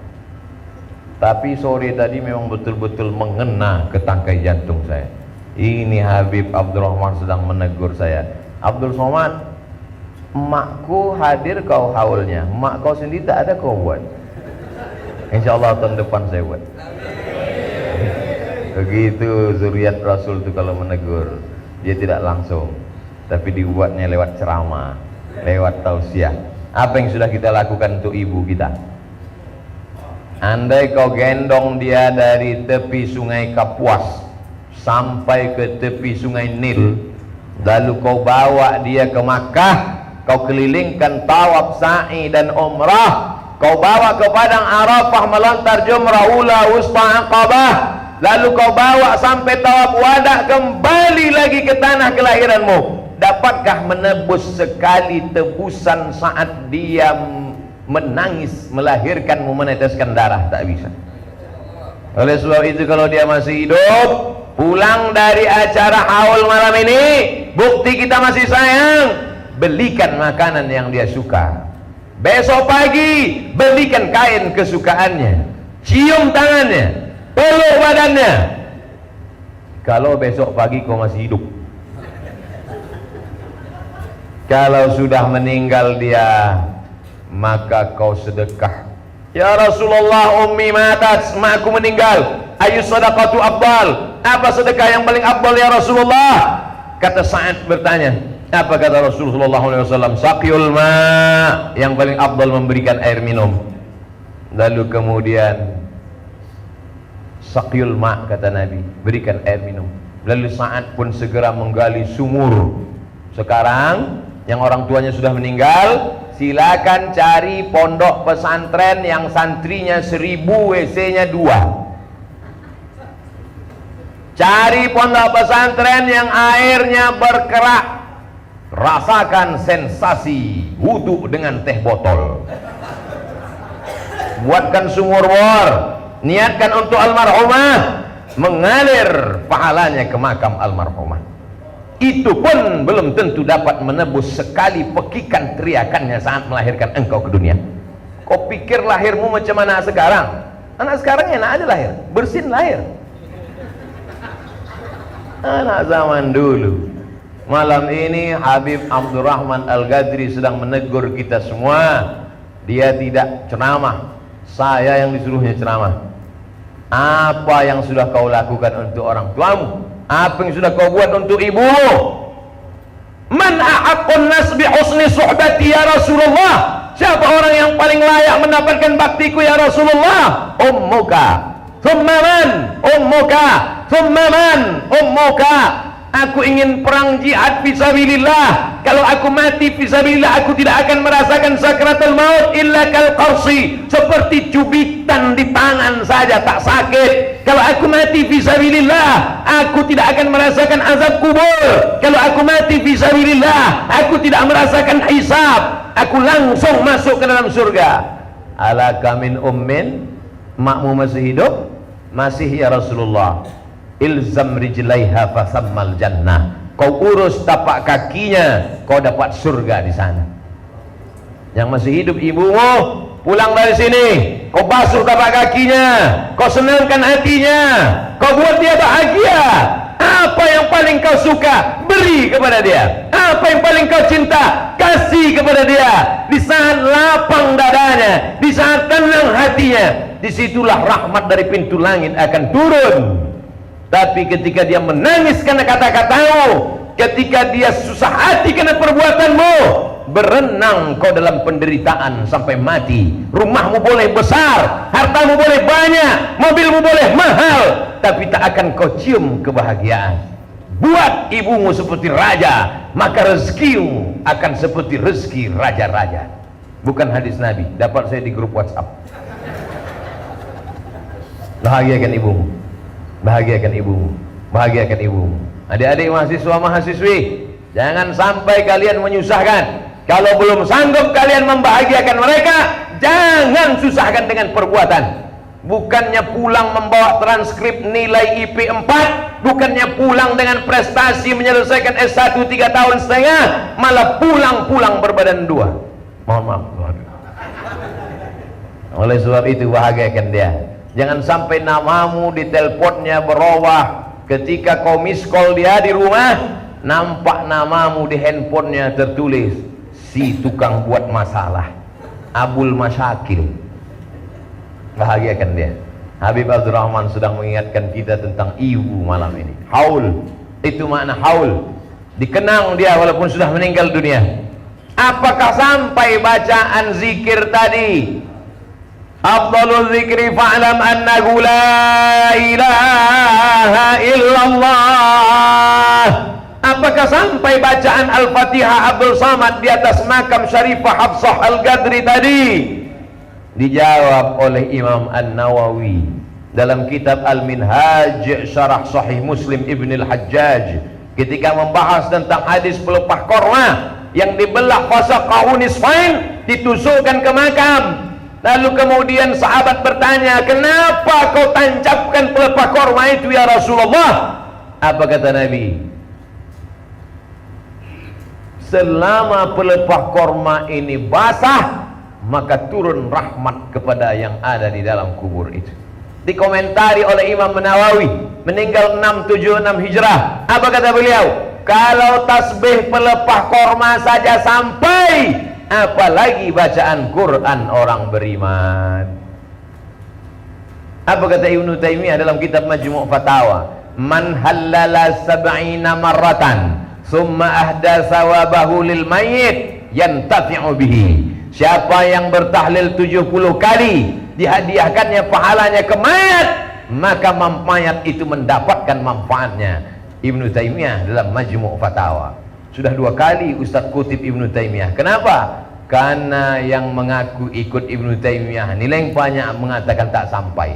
Tapi sore tadi memang betul-betul mengena ke tangkai jantung saya. Ini Habib Abdurrahman sedang menegur saya. Abdul Somad, emakku hadir kau haulnya, emak kau sendiri tak ada kau buat. InsyaAllah tahun depan saya buat. Begitu zuriat Rasul itu kalau menegur, dia tidak langsung, tapi dibuatnya lewat ceramah, lewat tausiah. Apa yang sudah kita lakukan untuk ibu kita? Andai kau gendong dia dari tepi sungai Kapuas sampai ke tepi sungai Nil, lalu kau bawa dia ke Makkah, kau kelilingkan tawaf, sa'i dan umrah, kau bawa ke padang Arafah melontar jumrah ula wusta aqabah, lalu kau bawa sampai tawaf wada, kembali lagi ke tanah kelahiranmu, dapatkah menebus sekali tebusan saat dia menangis melahirkanmu, meneteskan darah? Tak bisa. Oleh sebab itu kalau dia masih hidup, pulang dari acara haul malam ini, bukti kita masih sayang, belikan makanan yang dia suka. Besok pagi belikan kain kesukaannya, cium tangannya, peluk badannya. Kalau besok pagi kau masih hidup, kalau sudah meninggal dia, maka kau sedekah. Ya Rasulullah, ummi matat, makku meninggal, ayu sadaqatu afdal, apa sedekah yang paling afdal ya Rasulullah? Kata Sa'ad bertanya, apa kata Rasulullah SAW? Saqyul ma, yang paling afdal memberikan air minum. Lalu kemudian saqyul ma, kata Nabi, berikan air minum. Lalu Sa'ad pun segera menggali sumur. Sekarang yang orang tuanya sudah meninggal, silakan cari pondok pesantren yang santrinya 1000, WC-nya 2. Cari pondok pesantren yang airnya berkerak, rasakan sensasi wudhu dengan teh botol. Buatkan sumur bor, niatkan untuk almarhumah, mengalir pahalanya ke makam almarhumah. Itu pun belum tentu dapat menebus sekali pekikan teriakannya saat melahirkan engkau ke dunia. Kau pikir lahirmu macam mana sekarang? Anak sekarang enak aja lahir, bersin lahir. Anak zaman dulu. Malam ini Habib Abdurrahman Al-Ghadri sedang menegur kita semua. Dia tidak ceramah, saya yang disuruhnya ceramah. Apa yang sudah kau lakukan untuk orang tuamu? Apa yang sudah kau buat untuk ibumu? Man ahaqqun nas bi husni suhbati ya Rasulullah? Siapa orang yang paling layak mendapatkan baktiku ya Rasulullah? Ummuka. Thumma man? Ummuka. Thumma man? moga aku ingin perang jihad fisabilillah. Kalau aku mati fisabilillah, aku tidak akan merasakan sakratul maut illa kal qarsi, seperti cubitan di tangan saja tak sakit. Kalau aku mati fisabilillah, aku tidak akan merasakan azab kubur. Kalau aku mati fisabilillah, aku tidak merasakan hisab, aku langsung masuk ke dalam surga. Ala kamin ummin, makmu masih hidup? Masih ya Rasulullah. Ilzam rijlaiha fasammal jannah. Kau urus tapak kakinya, kau dapat surga di sana. Yang masih hidup ibumu, pulang dari sini, kau basuh tapak kakinya, kau senangkan hatinya, kau buat dia bahagia. Apa yang paling kau suka, beri kepada dia. Apa yang paling kau cinta, kasih kepada dia. Di saat lapang dadanya, di saat tenang hatinya, disitulah rahmat dari pintu langit akan turun. Tapi ketika dia menangis karena kata-katamu, ketika dia susah hati karena perbuatanmu, berenang kau dalam penderitaan sampai mati. Rumahmu boleh besar, hartamu boleh banyak, mobilmu boleh mahal, tapi tak akan kau cium kebahagiaan. Buat ibumu seperti raja, maka rezekimu akan seperti rezeki raja-raja. Bukan hadis Nabi, dapat saya di grup WhatsApp. Bahagiakan ibumu, bahagiakan ibumu, bahagiakan ibumu. Adik-adik mahasiswa mahasiswi, jangan sampai kalian menyusahkan. Kalau belum sanggup kalian membahagiakan mereka, jangan susahkan dengan perbuatan. Bukannya pulang membawa transkrip nilai IP 4, bukannya pulang dengan prestasi menyelesaikan S1 3 tahun setengah, malah pulang berbadan 2. Mohon maaf. Oleh sebab itu bahagiakan dia. Jangan sampai namamu di teleponnya berubah. Ketika kau miss call dia di rumah, nampak namamu di handphonenya tertulis si tukang buat masalah, Abul Masyakil. Bahagiakan dia. Habib Abdurrahman sedang mengingatkan kita tentang ibu malam ini. Haul, itu makna haul. Dikenang dia walaupun sudah meninggal dunia. Apakah sampai bacaan zikir tadi? Afdalul zikri fa'lam annahu la ilaha illallah. Apakah sampai bacaan Al-Fatihah Abdul Samad di atas makam Syarifah Hafsah Al-Ghadri tadi? Dijawab oleh Imam An-Nawawi dalam kitab Al-Minhaj Syarah Sahih Muslim Ibn Al-Hajjaj ketika membahas tentang hadis pelepah korma yang dibelah fasaqahu nisfain, ditusukkan ke makam. Lalu kemudian sahabat bertanya, kenapa kau tancapkan pelepah korma itu ya Rasulullah? Apa kata Nabi? Selama pelepah korma ini basah, maka turun rahmat kepada yang ada di dalam kubur itu. Dikomentari oleh Imam Nawawi, meninggal 676 Hijrah. Apa kata beliau? Kalau tasbih pelepah korma saja sampai, apalagi bacaan Quran orang beriman. Apa kata Ibnu Taimiyah dalam kitab Majmu' Fatawa? Man halala sab'ina marratan summa ahda sawabahu lil mayyit yantafi'u bihi. Siapa yang bertahlil 70 kali, dihadiahkannya pahalanya ke mayat, maka mayat itu mendapatkan manfaatnya. Ibnu Taimiyah dalam Majmu' Fatawa. Sudah 2 kali Ustaz kutip Ibnu Taimiyah. Kenapa? Karena yang mengaku ikut Ibnu Taimiyah nilai banyak mengatakan tak sampai.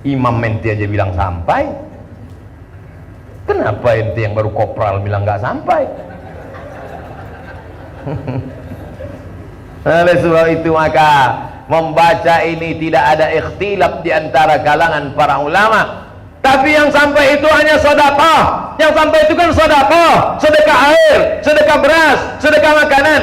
Imam Menti aja bilang sampai. Kenapa ente yang baru kopral bilang nggak sampai? Oleh sebab itu maka membaca ini tidak ada ikhtilaf di antara kalangan para ulama. Tapi yang sampai itu hanya sedekah. Yang sampai itu kan sedekah, sedekah air, sedekah beras, sedekah makanan.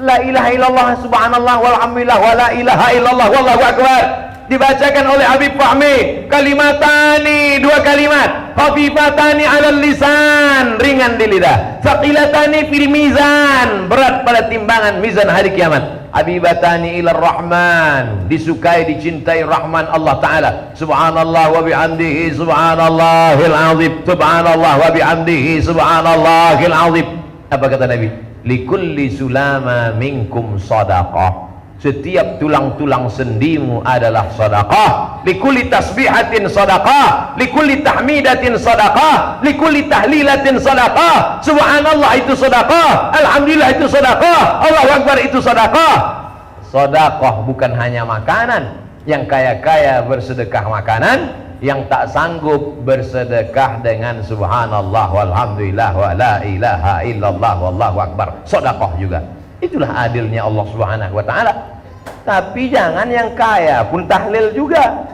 La ilaha illallah subhanallah walhamdulillah wa la ilaha illallah wallahu akbar. Dibacakan oleh Habib Fahmi. Kalimatani, 2 kalimat. Khafifatani 'alal lisan, ringan di lidah. Thaqilatani fil mizan, berat pada timbangan mizan hari kiamat. Habibatani ilar rahman, disukai dicintai Rahman Allah Ta'ala. Subhanallah wa bihamdihi subhanallahil azim. Subhanallah wa bihamdihi subhanallahil azim. Apa kata Nabi? Likulli sulama minkum sadaqah. Setiap tulang-tulang sendimu adalah sedekah. Likulli tasbihatin sedekah, likulli tahmidatin sedekah, likulli tahlilatin sedekah. Subhanallah itu sedekah, alhamdulillah itu sedekah, Allahu akbar itu sedekah. Sedekah bukan hanya makanan. Yang kaya-kaya bersedekah makanan, yang tak sanggup bersedekah dengan subhanallah walhamdulillah wa la ilaha illallah wallahu akbar. Sedekah juga. Itulah adilnya Allah Subhanahu wa taala. Tapi jangan yang kaya pun tahlil juga.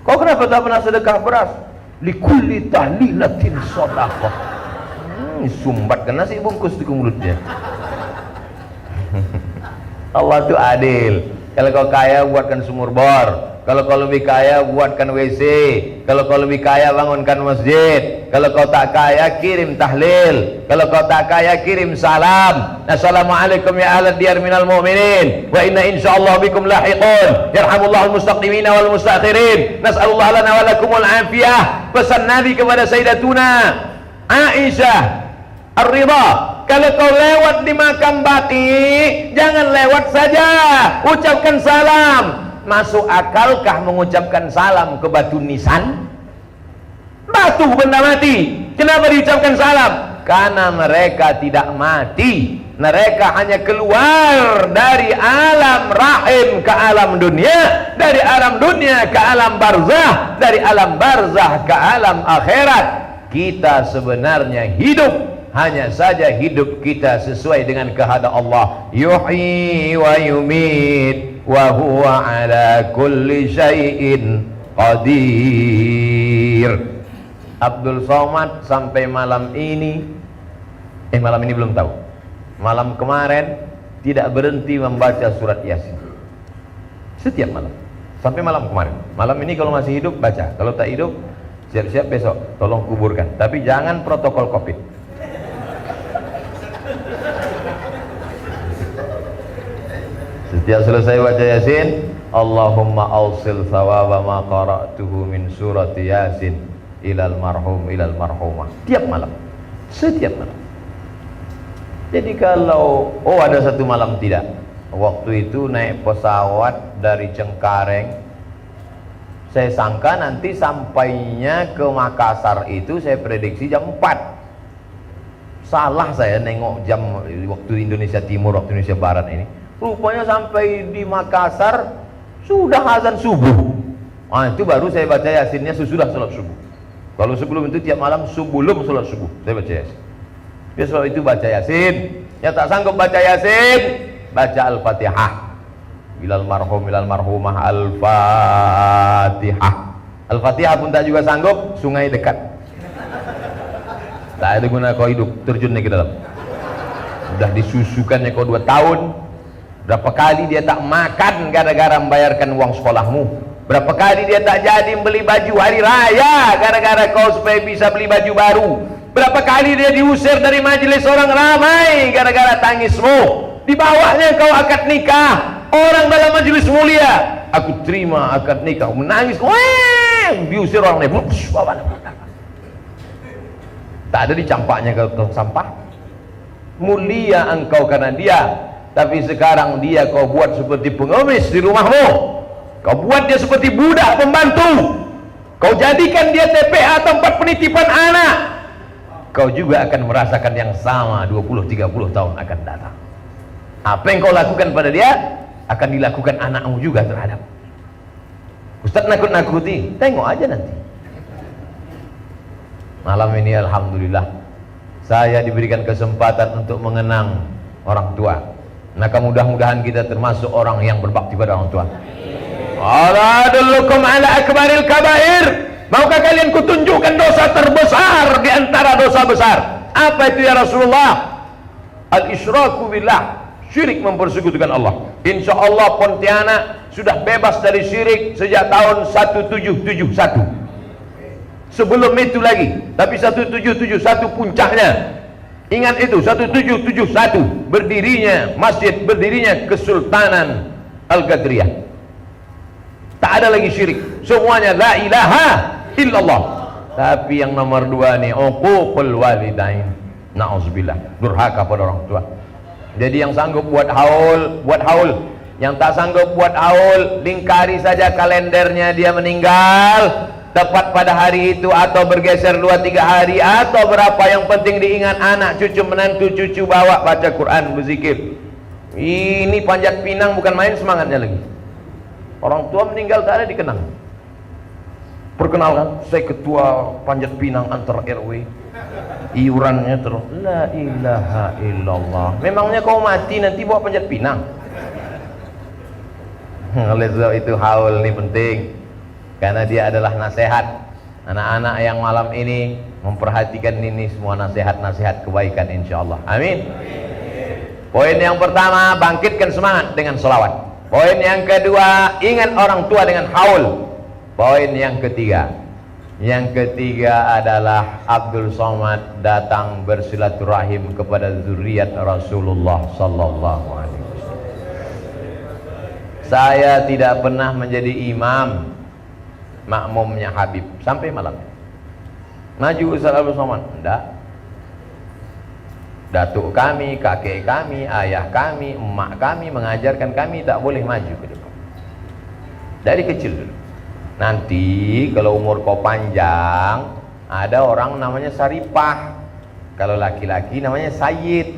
Kau kenapa tak pernah sedekah beras? Likulli tahlilatin sedekah. Sumbat kena nasi bungkus di mulutnya. Allah itu adil. Kalau kau kaya buatkan sumur bor. Kalau kau lebih kaya buatkan WC. Kalau kau lebih kaya bangunkan masjid. Kalau kau tak kaya kirim tahlil. Kalau kau tak kaya kirim salam. Assalamualaikum ya ahlad diyar minal mu'minin wa inna insyaallah bikum lahiqun. Yarhamullahu al-mustaqdimina wal mustakhirin. Nas'alullah lana wa lakumul afiyah. Pesan Nabi kepada Sayyidatuna Aisyah Ar-Ridha, kalau kau lewat di makam baki, jangan lewat saja, ucapkan salam. Masuk akalkah mengucapkan salam ke batu nisan? Batu benda mati, kenapa diucapkan salam? Karena mereka tidak mati, mereka hanya keluar dari alam rahim ke alam dunia, dari alam dunia ke alam barzah, dari alam barzah ke alam akhirat. Kita sebenarnya hidup, hanya saja hidup kita sesuai dengan kehendak Allah. Yuhyi wa yumit wa huwa ala kulli syai'in qadir. Abdul Somad sampai malam ini belum tahu. Malam kemarin tidak berhenti membaca surat Yasin. Setiap malam. Sampai malam kemarin. Malam ini kalau masih hidup baca. Kalau tak hidup siap-siap besok tolong kuburkan. Tapi jangan protokol Covid. Setiap selesai baca Yasin, Allahumma awsil thawaba ma qara'tuhu min surati Yasin ilal marhum ilal marhumah. Tiap malam, setiap malam. Jadi kalau ada satu malam tidak, waktu itu naik pesawat dari Cengkareng, saya sangka nanti sampainya ke Makassar itu saya prediksi jam 4. Salah saya nengok jam waktu Indonesia Timur, waktu Indonesia Barat ini. Rupanya sampai di Makassar sudah azan subuh. Itu baru saya baca Yasinnya sesudah sholat subuh. Kalau sebelum itu tiap malam sebelum sholat subuh saya baca Yasin. Ya sebab itu baca Yasin. Yang tak sanggup baca Yasin, baca Al-Fatihah. Ilal marhum ilal marhumah Al-Fatihah. Al-Fatihah pun tak juga sanggup, sungai dekat. Tak ada guna kau hidup, terjunnya ke dalam. Sudah disusukannya kau 2 tahun. Berapa kali dia tak makan gara-gara membayarkan uang sekolahmu. Berapa kali dia tak jadi beli baju hari raya gara-gara kau supaya bisa beli baju baru. Berapa kali dia diusir dari majelis orang ramai gara-gara tangismu. Di bawahnya kau akad nikah, orang dalam majelis mulia, aku terima akad nikah, menangis, diusir orang lain. Tak ada dicampaknya ke sampah. Mulia engkau karena dia. Tapi sekarang dia kau buat seperti pengemis di rumahmu. Kau buat dia seperti budak pembantu. Kau jadikan dia TPA tempat penitipan anak. Kau juga akan merasakan yang sama 20-30 tahun akan datang. Apa yang kau lakukan pada dia akan dilakukan anakmu juga terhadap. Ustaz nakut-nakuti, tengok aja nanti. Malam ini alhamdulillah saya diberikan kesempatan untuk mengenang orang tua. Maka mudah-mudahan kita termasuk orang yang berbakti pada orang tua. Ala adullukum ala akbaril kabair. Maukah kalian kutunjukkan dosa terbesar di antara dosa besar? Apa itu ya Rasulullah? Al-isyraku billah, syirik mempersekutukan Allah. Insya Allah Pontianak sudah bebas dari syirik sejak tahun 1771. Sebelum itu lagi, tapi 1771 puncaknya. Ingat itu, 1771 berdirinya masjid, berdirinya Kesultanan Al-Qadriyah. Tak ada lagi syirik, semuanya la ilaha illallah. Tapi yang nomor 2 nih, uququl walidain. Na'udzubillah, durhaka pada orang tua. Jadi yang sanggup buat haul, buat haul. Yang tak sanggup buat haul, lingkari saja kalendernya dia meninggal tepat pada hari itu, atau bergeser 2-3 hari atau berapa, yang penting diingat anak, cucu, menantu, cucu bawa baca Quran, berzikir. Ini Panjat Pinang bukan main semangatnya lagi. Orang tua meninggal tak ada dikenang. Perkenalkan, saya ketua Panjat Pinang antar RW. Iurannya terus la ilaha illallah. Memangnya kau mati nanti bawa Panjat Pinang? Oleh sebab itu haul ini penting, karena dia adalah nasihat. Anak-anak yang malam ini memperhatikan ini semua nasihat-nasihat kebaikan, insyaallah. Amin. Poin yang pertama, bangkitkan semangat dengan selawat. Poin yang kedua, ingat orang tua dengan haul. Poin yang ketiga adalah Abdul Somad datang bersilaturahim kepada zuriat Rasulullah sallallahu alaihi wasallam. Saya tidak pernah menjadi imam makmumnya Habib sampai malam. Maju Ustaz Abdul Somad, enggak. Datuk kami, kakek kami, ayah kami, emak kami mengajarkan kami tak boleh maju ke depan dari kecil dulu. Nanti kalau umur kau panjang, ada orang namanya Saripah. Kalau laki-laki namanya Sayyid.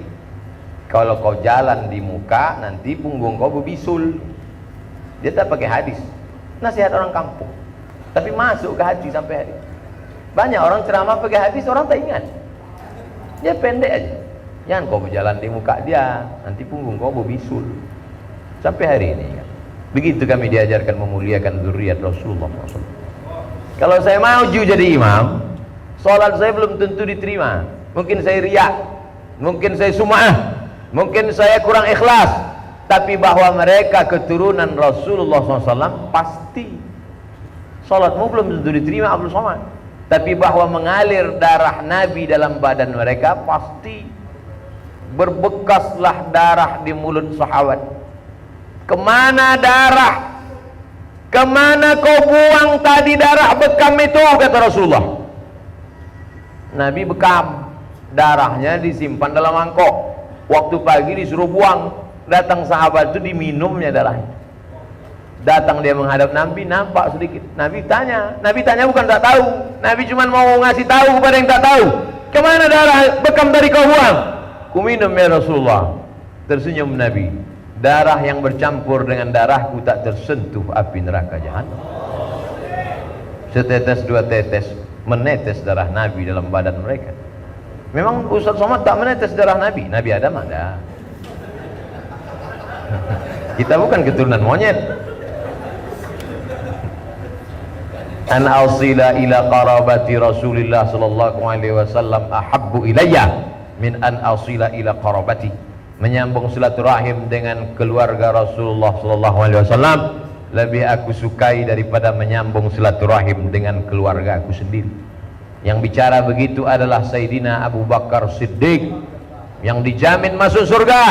Kalau kau jalan di muka, nanti punggung kau berbisul. Dia tak pakai hadis, nasihat orang kampung, tapi masuk ke hati sampai hari. Banyak orang ceramah pakai hadis, orang tak ingat. Dia pendek aja. Jangan kau berjalan di muka dia, nanti punggung kau berbisul. Sampai hari ini kan. Begitu kami diajarkan memuliakan zuriat Rasulullah SAW. Kalau saya maju jadi imam, sholat saya belum tentu diterima. Mungkin saya riak, mungkin saya sum'ah, mungkin saya kurang ikhlas. Tapi bahwa mereka keturunan Rasulullah SAW pasti sholatmu belum tentu diterima Abdul Somad. Tapi bahwa mengalir darah Nabi dalam badan mereka pasti. Berbekaslah darah di mulut sahabat. Kemana darah? Kemana kau buang tadi darah bekam itu, kata Rasulullah. Nabi bekam, darahnya disimpan dalam mangkok. Waktu pagi disuruh buang. Datang sahabat itu diminumnya darahnya. Datang dia menghadap Nabi, nampak sedikit. Nabi tanya bukan tak tahu. Nabi cuma mau ngasih tahu kepada yang tak tahu. Kemana darah bekam tadi kau buang? Ku minum ya Rasulullah. Tersenyum Nabi. Darah yang bercampur dengan darahku tak tersentuh api neraka jahanam. Setetes dua tetes menetes darah Nabi dalam badan mereka. Memang Ustaz Somad tak menetes darah Nabi. Nabi Adam ada. Kita bukan keturunan monyet. An ausila ila qarabati Rasulillah sallallahu alaihi wasallam ahabbu ilayya min an ausila ila qarabati. Menyambung silaturahim dengan keluarga Rasulullah sallallahu alaihi wasallam lebih aku sukai daripada menyambung silaturahim dengan keluarga aku sendiri. Yang bicara begitu adalah Sayyidina Abu Bakar Siddiq yang dijamin masuk surga.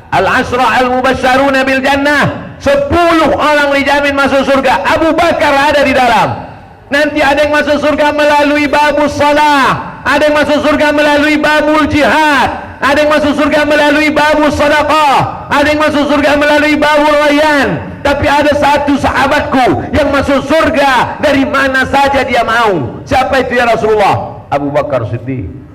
Al-Asra al-Mubasyaruna bil Jannah, 10 orang dijamin masuk surga. Abu Bakar ada di dalam. Nanti ada yang masuk surga melalui babus salah, ada yang masuk surga melalui babul jihad, ada yang masuk surga melalui babus sadaqah, ada yang masuk surga melalui babul rayyan. Tapi ada satu sahabatku yang masuk surga dari mana saja dia mau. Siapa itu ya Rasulullah? Abu Bakar Siddiq.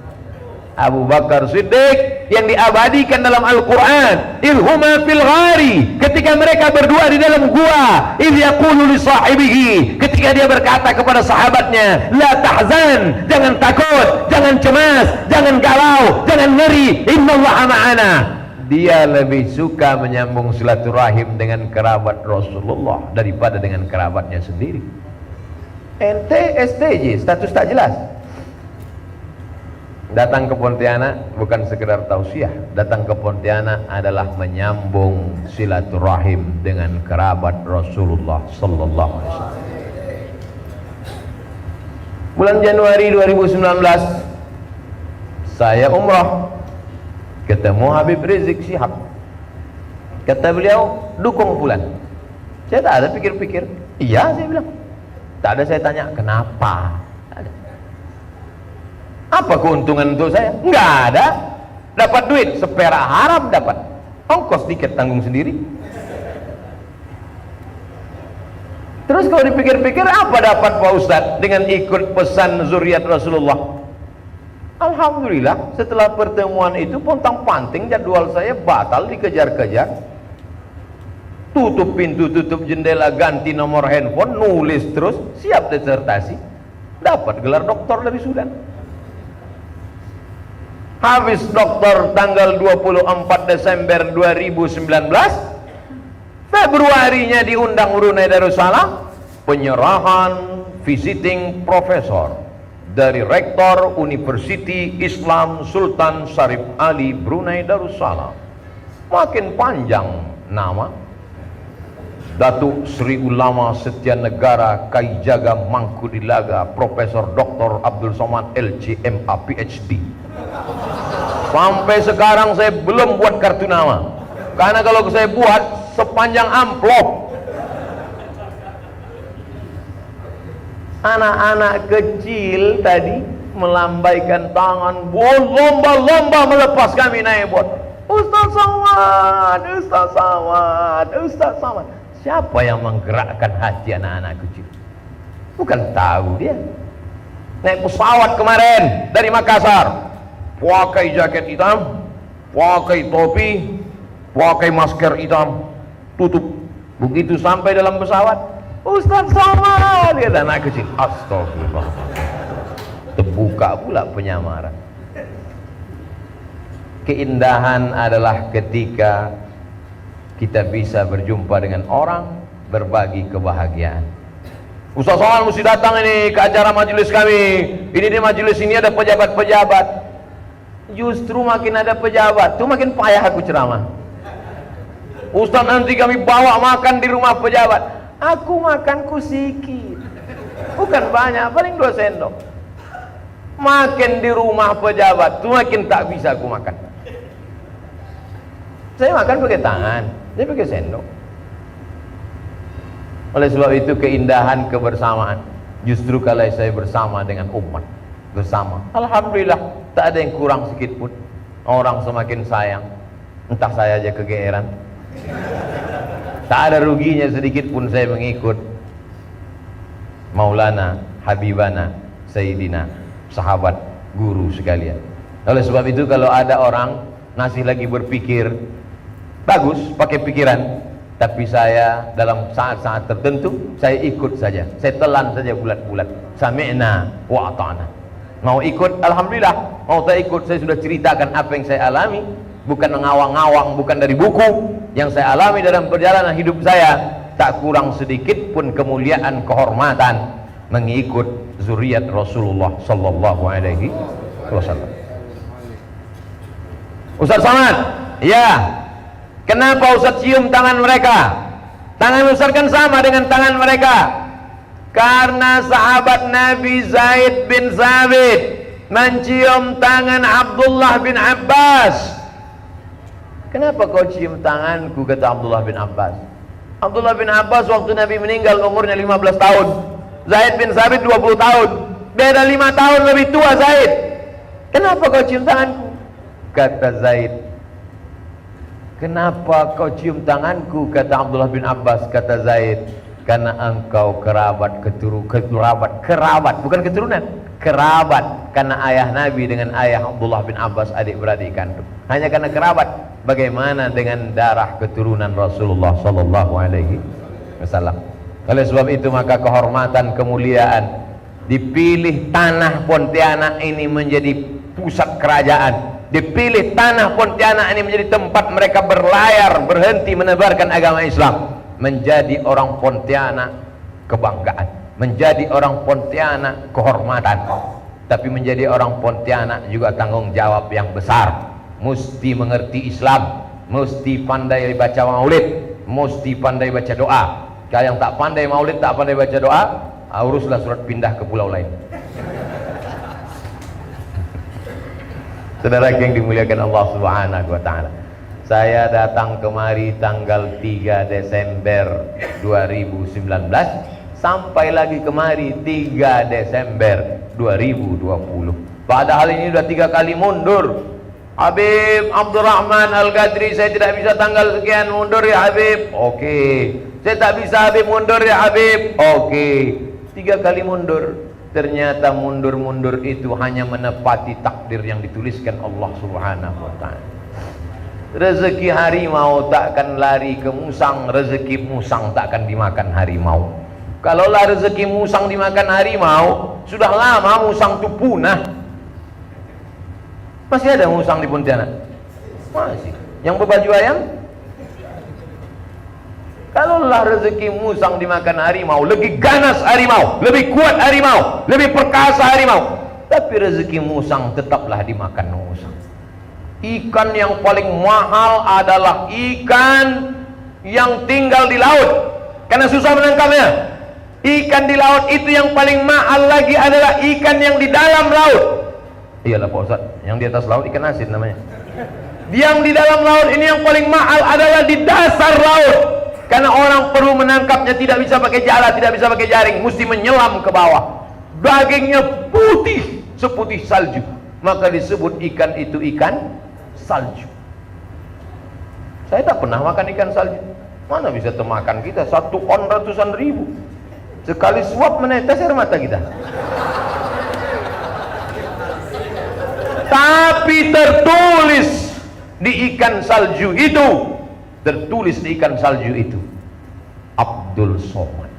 Abu Bakar Siddiq yang diabadikan dalam Al-Quran, idhuma fil ghari, ketika mereka berdua di dalam gua, idh yaqulu li sahibihi, ketika dia berkata kepada sahabatnya, la tahzan, jangan takut, jangan cemas, jangan galau, jangan ngeri, innallaha ma'ana. Dia lebih suka menyambung silaturahim dengan kerabat Rasulullah daripada dengan kerabatnya sendiri. Ente STJ, status tak jelas. Datang ke Pontianak bukan sekedar tausiah. Datang ke Pontianak adalah menyambung silaturahim dengan kerabat Rasulullah sallallahu alaihi wasallam. Bulan Januari 2019 saya umrah, ketemu Habib Rizik Syihab. Kata beliau, dukung Fulan. Saya tak ada pikir-pikir. Iya, saya bilang. Tak ada saya tanya kenapa. Apa keuntungan untuk saya? Enggak ada. Dapat duit, sepera haram dapat. ongkos tiket tanggung sendiri. Terus kalau dipikir-pikir, apa dapat Pak Ustadz dengan ikut pesan zuriat Rasulullah? Alhamdulillah, setelah pertemuan itu pontang-panting jadwal saya batal, dikejar-kejar, tutup pintu, tutup jendela, ganti nomor handphone, nulis terus, siap disertasi, dapat gelar doktor dari Sudan. Habis doktor tanggal 24 Desember 2019, Februarinya diundang Brunei Darussalam, penyerahan visiting profesor dari Rektor University Islam Sultan Syarif Ali Brunei Darussalam. Makin panjang nama, Datuk Sri Ulama Setia Negara Kaijaga Mangkudilaga Profesor Dr. Abdul Somad LCMA PhD. Sampai sekarang saya belum buat kartu nama, karena kalau saya buat sepanjang amplop. Anak-anak kecil tadi melambaikan tangan, lomba-lomba melepas kami naik bot. Ustaz Somad, Ustaz Somad, Ustaz Somad. Siapa yang menggerakkan hati anak-anak kecil? Bukan tahu dia. Naik pesawat kemarin dari Makassar, pakai jaket hitam, pakai topi, pakai masker hitam, tutup. Begitu sampai dalam pesawat, Ustaz Somad, dia anak kecil. Astagfirullah. Terbuka pula penyamaran. Keindahan adalah ketika kita bisa berjumpa dengan orang, berbagi kebahagiaan. Ustaz Somad mesti datang ini ke acara majelis kami. Ini di majelis ini ada pejabat-pejabat. Justru makin ada pejabat tuh makin payah aku ceramah. Ustaz, nanti kami bawa makan di rumah pejabat. Aku makanku sikit, bukan banyak, paling 2 sendok. Makin di rumah pejabat tuh makin tak bisa aku makan. Saya makan pakai tangan, dia pakai sendok. Oleh sebab itu keindahan kebersamaan justru kalau saya bersama dengan umat, bersama, alhamdulillah tak ada yang kurang sedikit pun. Orang semakin sayang, entah saya aja kegeeran. Tak ada ruginya sedikit pun saya mengikut Maulana Habibana Sayyidina, sahabat guru sekalian. Oleh sebab itu kalau ada orang masih lagi berpikir, bagus pakai pikiran, tapi saya dalam saat-saat tertentu saya ikut saja, saya telan saja bulat-bulat. Sami'na wa ata'na. Mau ikut alhamdulillah, mau tak ikut saya sudah ceritakan apa yang saya alami, bukan mengawang-awang, bukan dari buku. Yang saya alami dalam perjalanan hidup saya, tak kurang sedikit pun kemuliaan, kehormatan mengikut zuriat Rasulullah sallallahu alaihi wasallam. Ustaz Somad, ya, kenapa Ustaz cium tangan mereka? Tangan Ustaz kan sama dengan tangan mereka. Karena sahabat Nabi Zaid bin Thabit mencium tangan Abdullah bin Abbas. Kenapa kau cium tanganku, kata Abdullah bin Abbas. Abdullah bin Abbas waktu Nabi meninggal umurnya 15 tahun. Zaid bin Thabit 20 tahun. Beda 5 tahun lebih tua Zaid. Kenapa kau cium tanganku? Kata Zaid, kenapa kau cium tanganku, kata Abdullah bin Abbas. Kata Zaid, karena engkau kerabat bukan keturunan, kerabat. Karena ayah Nabi dengan ayah Abdullah bin Abbas adik-beradik kandung. Hanya karena kerabat. Bagaimana dengan darah keturunan Rasulullah sallallahu alaihi wasallam? Oleh sebab itu maka kehormatan, kemuliaan, dipilih tanah Pontianak ini menjadi pusat kerajaan, dipilih tanah Pontianak ini menjadi tempat mereka berlayar, berhenti menebarkan agama Islam. Menjadi orang Pontianak kebanggaan, menjadi orang Pontianak kehormatan, tapi menjadi orang Pontianak juga tanggung jawab yang besar. Mesti mengerti Islam, mesti pandai baca maulid, mesti pandai baca doa. Kalau yang tak pandai maulid, tak pandai baca doa, uruslah surat pindah ke pulau lain. Saudara yang dimuliakan Allah Subhanahu wa taala, saya datang kemari tanggal 3 Desember 2019, sampai lagi kemari 3 Desember 2020. Padahal ini sudah 3 kali mundur. Habib Abdurrahman Al-Ghadri, saya tidak bisa tanggal sekian, mundur ya Habib. Oke. Saya tak bisa Habib, mundur ya Habib. Oke. 3 kali mundur. Ternyata mundur-mundur itu hanya menepati takdir yang dituliskan Allah Subhanahu wa ta'ala. Rezeki harimau takkan lari ke musang, rezeki musang takkan dimakan harimau. Kalaulah rezeki musang dimakan harimau, sudah lama musang itu punah. Masih ada musang di Pontianak? Masih. Yang berbaju ayam? Kalaulah rezeki musang dimakan harimau, lebih ganas harimau, lebih kuat harimau, lebih perkasa harimau. Tapi rezeki musang tetaplah dimakan musang. Ikan yang paling mahal adalah ikan yang tinggal di laut, karena susah menangkapnya. Ikan di laut itu yang paling mahal lagi adalah ikan yang di dalam laut. Iyalah Pak Ustaz, yang di atas laut ikan asin namanya. Yang di dalam laut ini yang paling mahal adalah di dasar laut. Karena orang perlu menangkapnya tidak bisa pakai jala, tidak bisa pakai jaring, mesti menyelam ke bawah. Dagingnya putih seputih salju, maka disebut ikan itu ikan salju. Saya tak pernah makan ikan salju. Mana bisa termakan kita 1 on ratusan ribu. Sekali suap menetes air mata kita. Tapi tertulis di ikan salju itu, tertulis di ikan salju itu, Abdul Somad.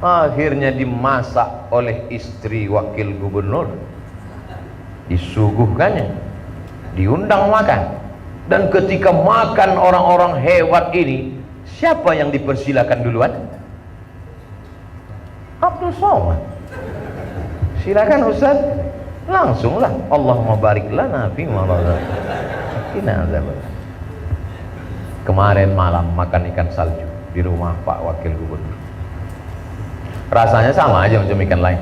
Akhirnya dimasak oleh istri wakil gubernur, disuguhkannya, diundang makan. Dan ketika makan orang-orang hebat ini, siapa yang dipersilakan duluan? Abdul Somad. Silakan Ustaz. Langsunglah, Allahumma barik lana fi ma razaqtana. Kemarin malam makan ikan salju di rumah Pak Wakil Gubernur. Rasanya sama aja macam ikan lain.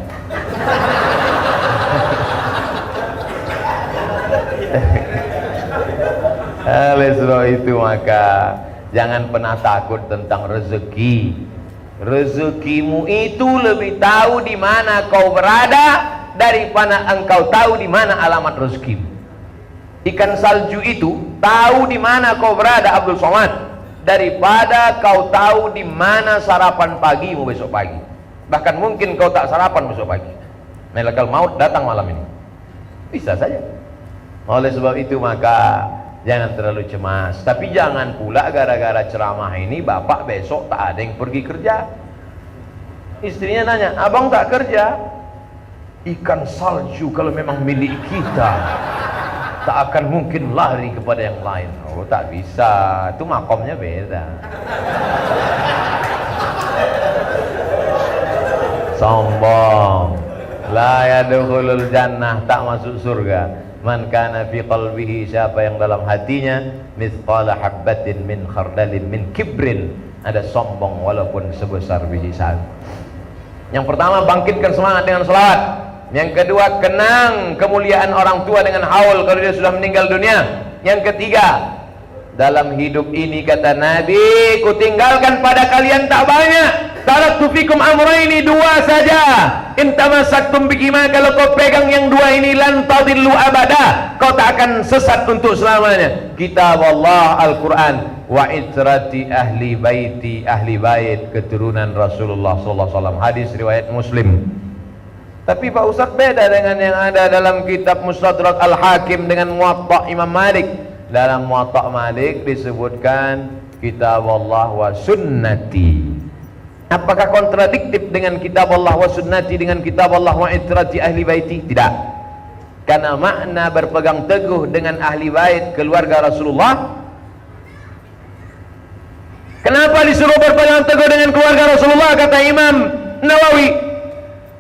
Oleh sebab itu maka jangan pernah takut tentang rezeki. Rezekimu itu lebih tahu di mana kau berada daripada engkau tahu di mana alamat rezekimu. Ikan salju itu tahu di mana kau berada Abdul Somad daripada kau tahu di mana sarapan pagimu besok pagi. Bahkan mungkin kau tak sarapan besok pagi. Malaikat maut datang malam ini. Bisa saja. Oleh sebab itu maka jangan terlalu cemas. Tapi jangan pula gara-gara ceramah ini bapak besok tak ada yang pergi kerja. Istrinya nanya, abang tak kerja? Ikan salju kalau memang milik kita, tak akan mungkin lari kepada yang lain. Oh tak bisa, itu makomnya beda. Sombong. La yadkhulul jannah, tak masuk surga. Man kana fi qalbihi, siapa yang dalam hatinya mithqala habbatin min khardalin min kibrin, ada sombong walaupun sebesar biji sawi. Yang pertama, bangkitkan semangat dengan selawat. Yang kedua, kenang kemuliaan orang tua dengan haul kalau dia sudah meninggal dunia. Yang ketiga, dalam hidup ini kata Nabi, ku tinggalkan pada kalian tak banyak. Taraktu fikum amraini, 2 saja. In tamassaktum bihima, kalau kau pegang yang 2 ini lan tadillu abada, kau tak akan sesat untuk selamanya. Kitab Allah Al-Quran, wa itrati ahli baiti, ahli bait keturunan Rasulullah sallallahu alaihi wasallam. Hadis riwayat Muslim. Tapi Pak Ustaz beda dengan yang ada dalam kitab Mustadrak Al-Hakim dengan Muwatta Imam Malik. Dalam Muwatta Malik disebutkan kitab Allah wa sunnati. Apakah kontradiktif dengan kitab Allah wa sunnati dengan kitab Allah wa itrati ahli baiti? Tidak. Karena makna berpegang teguh dengan ahli bait keluarga Rasulullah. Kenapa disuruh berpegang teguh dengan keluarga Rasulullah? Kata Imam Nawawi,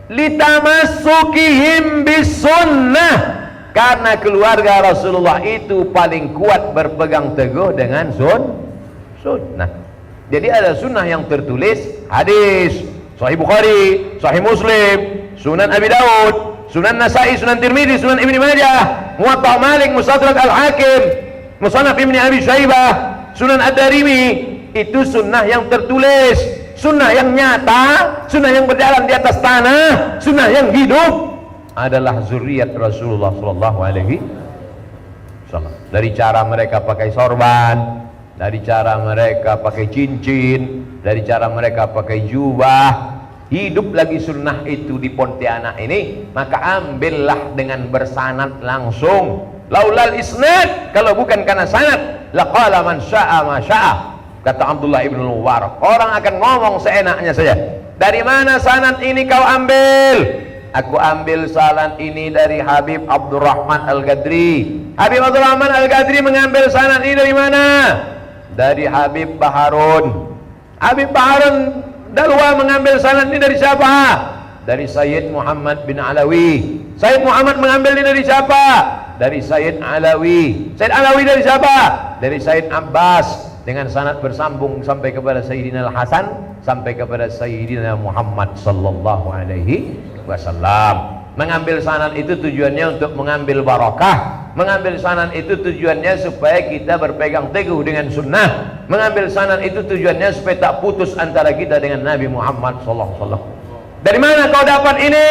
litamassukihim bisunnah, karena keluarga Rasulullah itu paling kuat berpegang teguh dengan sunnah. Jadi ada sunnah yang tertulis, hadis Sahih Bukhari, Sahih Muslim, Sunan Abi Daud, Sunan Nasai, Sunan Tirmidzi, Sunan Ibn Majah, Muwatta Malik, Mustadrak Al-Hakim, Musannaf Ibn Abi Syaibah, Sunan Ad-Darimi. Itu sunnah yang tertulis, sunnah yang nyata, sunnah yang berjalan di atas tanah, sunnah yang hidup adalah zuriat Rasulullah sallallahu alaihi Dari cara mereka pakai sorban, dari cara mereka pakai cincin, dari cara mereka pakai jubah, hidup lagi sunnah itu di Pontianak ini, maka ambillah dengan bersanad langsung. Laulal isnad, kalau bukan karena sanad, laqala man syaa ma syaa. Kata Abdullah ibn Mubarak, orang akan ngomong seenaknya saja. Dari mana sanad ini kau ambil? Aku ambil sanad ini dari Habib Abdurrahman Al-Ghadri. Habib Abdurrahman Al-Ghadri mengambil sanad ini dari mana? Dari Habib Baharun. Habib Baharun Dalwa mengambil sanad ini dari siapa? Dari Sayyid Muhammad bin Alawi. Sayyid Muhammad mengambil ini dari siapa? Dari Sayyid Alawi. Sayyid Alawi dari siapa? Dari Sayyid Abbas, dengan sanad bersambung sampai kepada Sayyidina Al-Hasan, sampai kepada Sayyidina Muhammad sallallahu alaihi wasallam. Mengambil sanad itu tujuannya untuk mengambil barakah. Mengambil sanad itu tujuannya supaya kita berpegang teguh dengan sunnah. Mengambil sanad itu tujuannya supaya tak putus antara kita dengan Nabi Muhammad sallallahu alaihi wasallam. Dari mana kau dapat ini?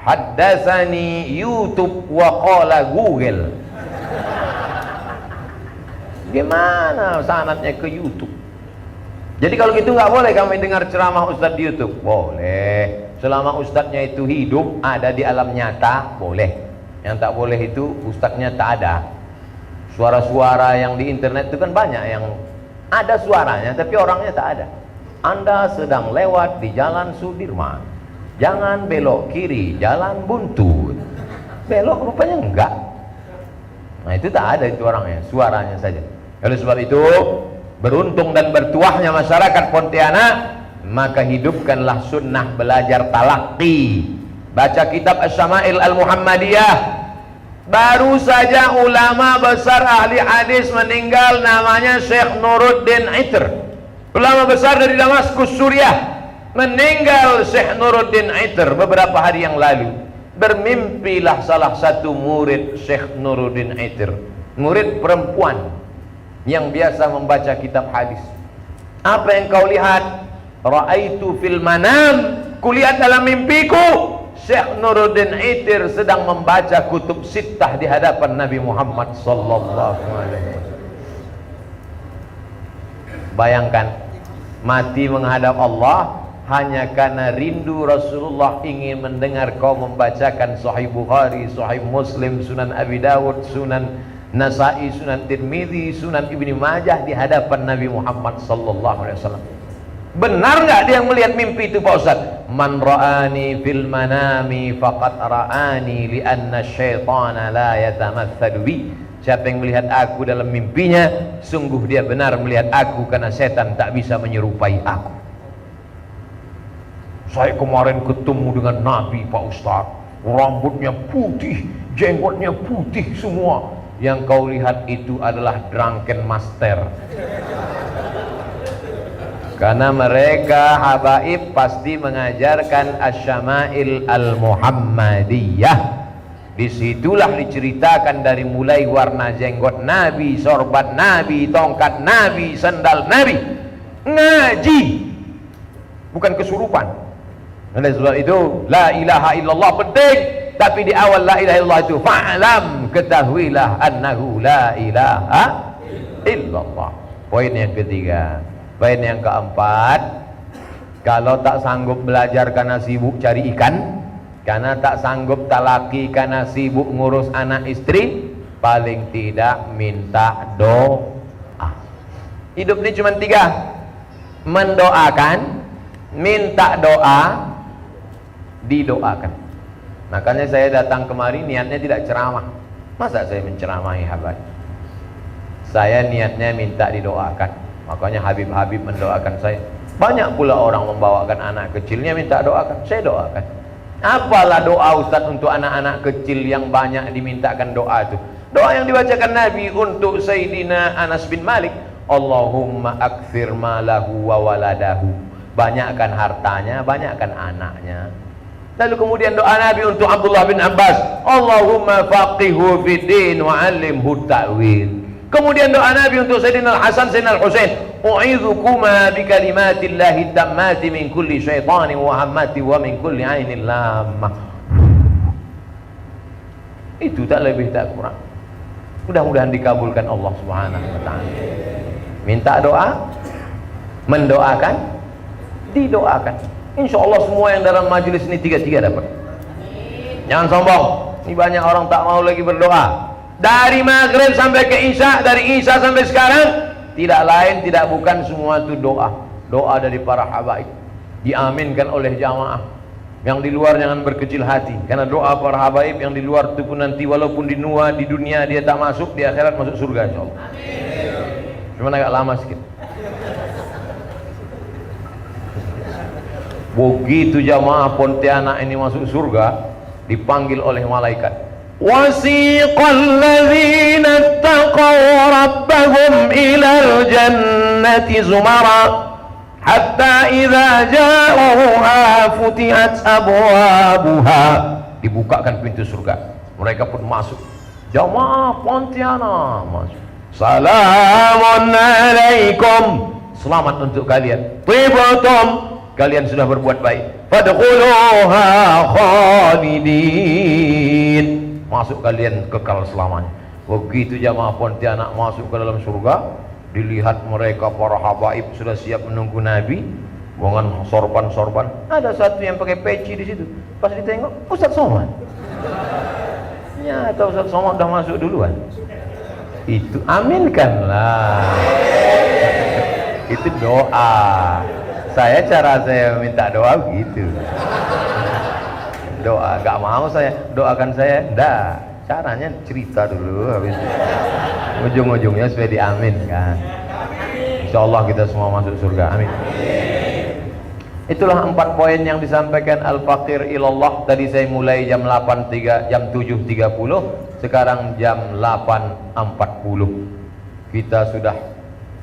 Haddatsani YouTube wa qala Google. Gimana sanadnya ke YouTube? Jadi kalau gitu nggak boleh kami dengar ceramah Ustadz di YouTube. Boleh, selama Ustadznya itu hidup, ada di alam nyata, boleh. Yang tak boleh itu Ustadznya tak ada. Suara-suara yang di internet itu kan banyak yang ada suaranya tapi orangnya tak ada. Anda sedang lewat di Jalan Sudirman, jangan belok kiri, jalan buntut. Belok rupanya enggak. Nah itu tak ada itu orangnya, suaranya saja. Oleh sebab itu, beruntung dan bertuahnya masyarakat Pontianak, maka hidupkanlah sunnah belajar talaqi, baca kitab Asy-Syama'il Al-Muhammadiyah. Baru saja ulama besar ahli hadis meninggal, namanya Syekh Nuruddin Itr, ulama besar dari Damaskus, Suriah. Meninggal Syekh Nuruddin Itr beberapa hari yang lalu. Bermimpilah salah satu murid Syekh Nuruddin Itr, murid perempuan yang biasa membaca kitab hadis. Apa yang kau lihat? Ra'aitu fil manam, kulihat dalam mimpiku Syekh Nuruddin Itr sedang membaca kutub sittah di hadapan Nabi Muhammad sallallahu alaihi wasallam. Bayangkan, mati menghadap Allah hanya karena rindu Rasulullah ingin mendengar kau membacakan Sahih Bukhari, Sahih Muslim, Sunan Abi Dawud, Sunan Nasai, Sunan Tirmidzi, Sunan Ibnu Majah di hadapan Nabi Muhammad sallallahu alaihi wasallam. Benar nggak dia melihat mimpi itu Pak Ustaz? Man ra'ani fil manami faqad ra'ani li'anna syaitana la yatamatsalu bi. Siapa yang melihat aku dalam mimpinya, sungguh dia benar melihat aku, karena setan tak bisa menyerupai aku. Saya kemarin ketemu dengan Nabi Pak Ustaz, rambutnya putih, jenggotnya putih semua. Yang kau lihat itu adalah drunken master. Karena mereka habaib pasti mengajarkan Asy-Syama'il Al-Muhammadiyah. Disitulah diceritakan dari mulai warna jenggot Nabi, sorban Nabi, tongkat Nabi, sandal Nabi. Ngaji, bukan kesurupan. Oleh sebab itu, la ilaha illallah penting. Tapi di awal la ilaha illallah itu, fa'lam, ketahuilah annahu la ilaha illallah. Poin yang ketiga. Poin yang keempat, kalau tak sanggup belajar karena sibuk cari ikan, karena tak sanggup talaki karena sibuk ngurus anak istri, paling tidak minta doa. Hidup ini cuma tiga: mendoakan, minta doa, didoakan. Makanya saya datang kemari niatnya tidak ceramah. Masa saya menceramahi habaib? Saya niatnya minta didoakan. Makanya Habib-habib mendoakan saya. Banyak pula orang membawakan anak kecilnya minta doakan, saya doakan. Apalah doa Ustaz untuk anak-anak kecil yang banyak dimintakan doa itu? Doa yang dibacakan Nabi untuk Sayyidina Anas bin Malik, Allahumma akthir malahu wa waladahu. Banyakkan hartanya, banyakkan anaknya. Lalu kemudian doa Nabi untuk Abdullah bin Abbas, Allahumma faqihu fiddin wa 'allimhu ta'wil. Kemudian doa Nabi untuk Sayyidina Al-Hasan, Sayyidina Al-Husain, u'idzukuma bi kalimatillahi tammati min kulli syaitanin wa hammati wa min kulli 'ainin lammah. Itu tak lebih tak kurang. Mudah-mudahan dikabulkan Allah Subhanahu wa taala. Minta doa, mendoakan, didoakan. Insya Allah semua yang dalam majelis ini tiga-tiga dapat. Jangan sombong. Ini banyak orang tak mau lagi berdoa. Dari maghrib sampai ke isya, dari isya sampai sekarang, tidak lain tidak bukan semua itu doa. Doa dari para habaib, diaminkan oleh jamaah. Yang di luar jangan berkecil hati, karena doa para habaib yang di luar itu pun nanti walaupun di dunia dia tak masuk, di akhirat masuk surga insyaallah. Cuman agak lama sedikit. Begitu jamaah Pontianak ini masuk surga, dipanggil oleh malaikat. Wasiqal ladzina taqaw rabbahum ilal jannati zumara hatta idza ja'uha futihat abwabuha. Dibukakan pintu surga, mereka pun masuk. Jamaah Pontianak masuk. Salamun alaikum, selamat untuk kalian. Tibtum, kalian sudah berbuat baik. Fadkhuluha khalidin, masuk kalian kekal selamanya. Begitu jamaah Pontianak masuk ke dalam surga, dilihat mereka para habaib sudah siap menunggu Nabi dengan sorban-sorban. Ada satu yang pakai peci di situ. Pas ditengok, Ustaz Somad. Ternyata Ustaz Somad udah masuk duluan. Itu aminkanlah. Itu doa. Cara saya minta doa begitu. Doa, gak mau saya doakan saya, enggak. Caranya cerita dulu, habis ujung-ujungnya supaya diaminkan. Insyaallah kita semua masuk surga, amin. Itulah 4 poin yang disampaikan Al-Faqir ilallah. Tadi saya mulai jam 7.30, sekarang jam 8.40. Kita sudah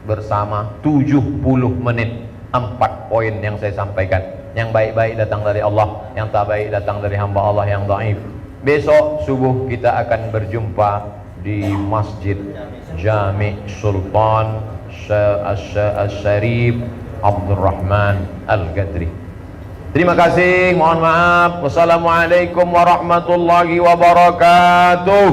bersama 70 menit. 4 poin yang saya sampaikan. Yang baik-baik datang dari Allah, yang tak baik datang dari hamba Allah yang dhaif. Besok subuh kita akan berjumpa di Masjid Jami' Sultan Asy-Syarif Abdurrahman Al-Gadri. Terima kasih, mohon maaf. Wassalamualaikum warahmatullahi wabarakatuh.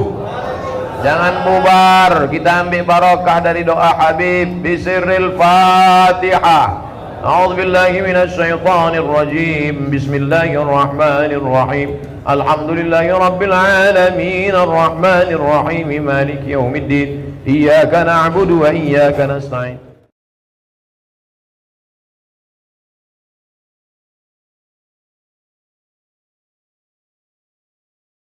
Jangan bubar, kita ambil barokah dari doa Habib. Bisirril Fatihah. A'udzu billahi minasy syaithanir rajim. Bismillahirrahmanirrahim. Alhamdulillahi rabbil alamin arrahmanir rahim maliki yaumiddin. Iyyaka na'budu wa iyyaka nasta'in.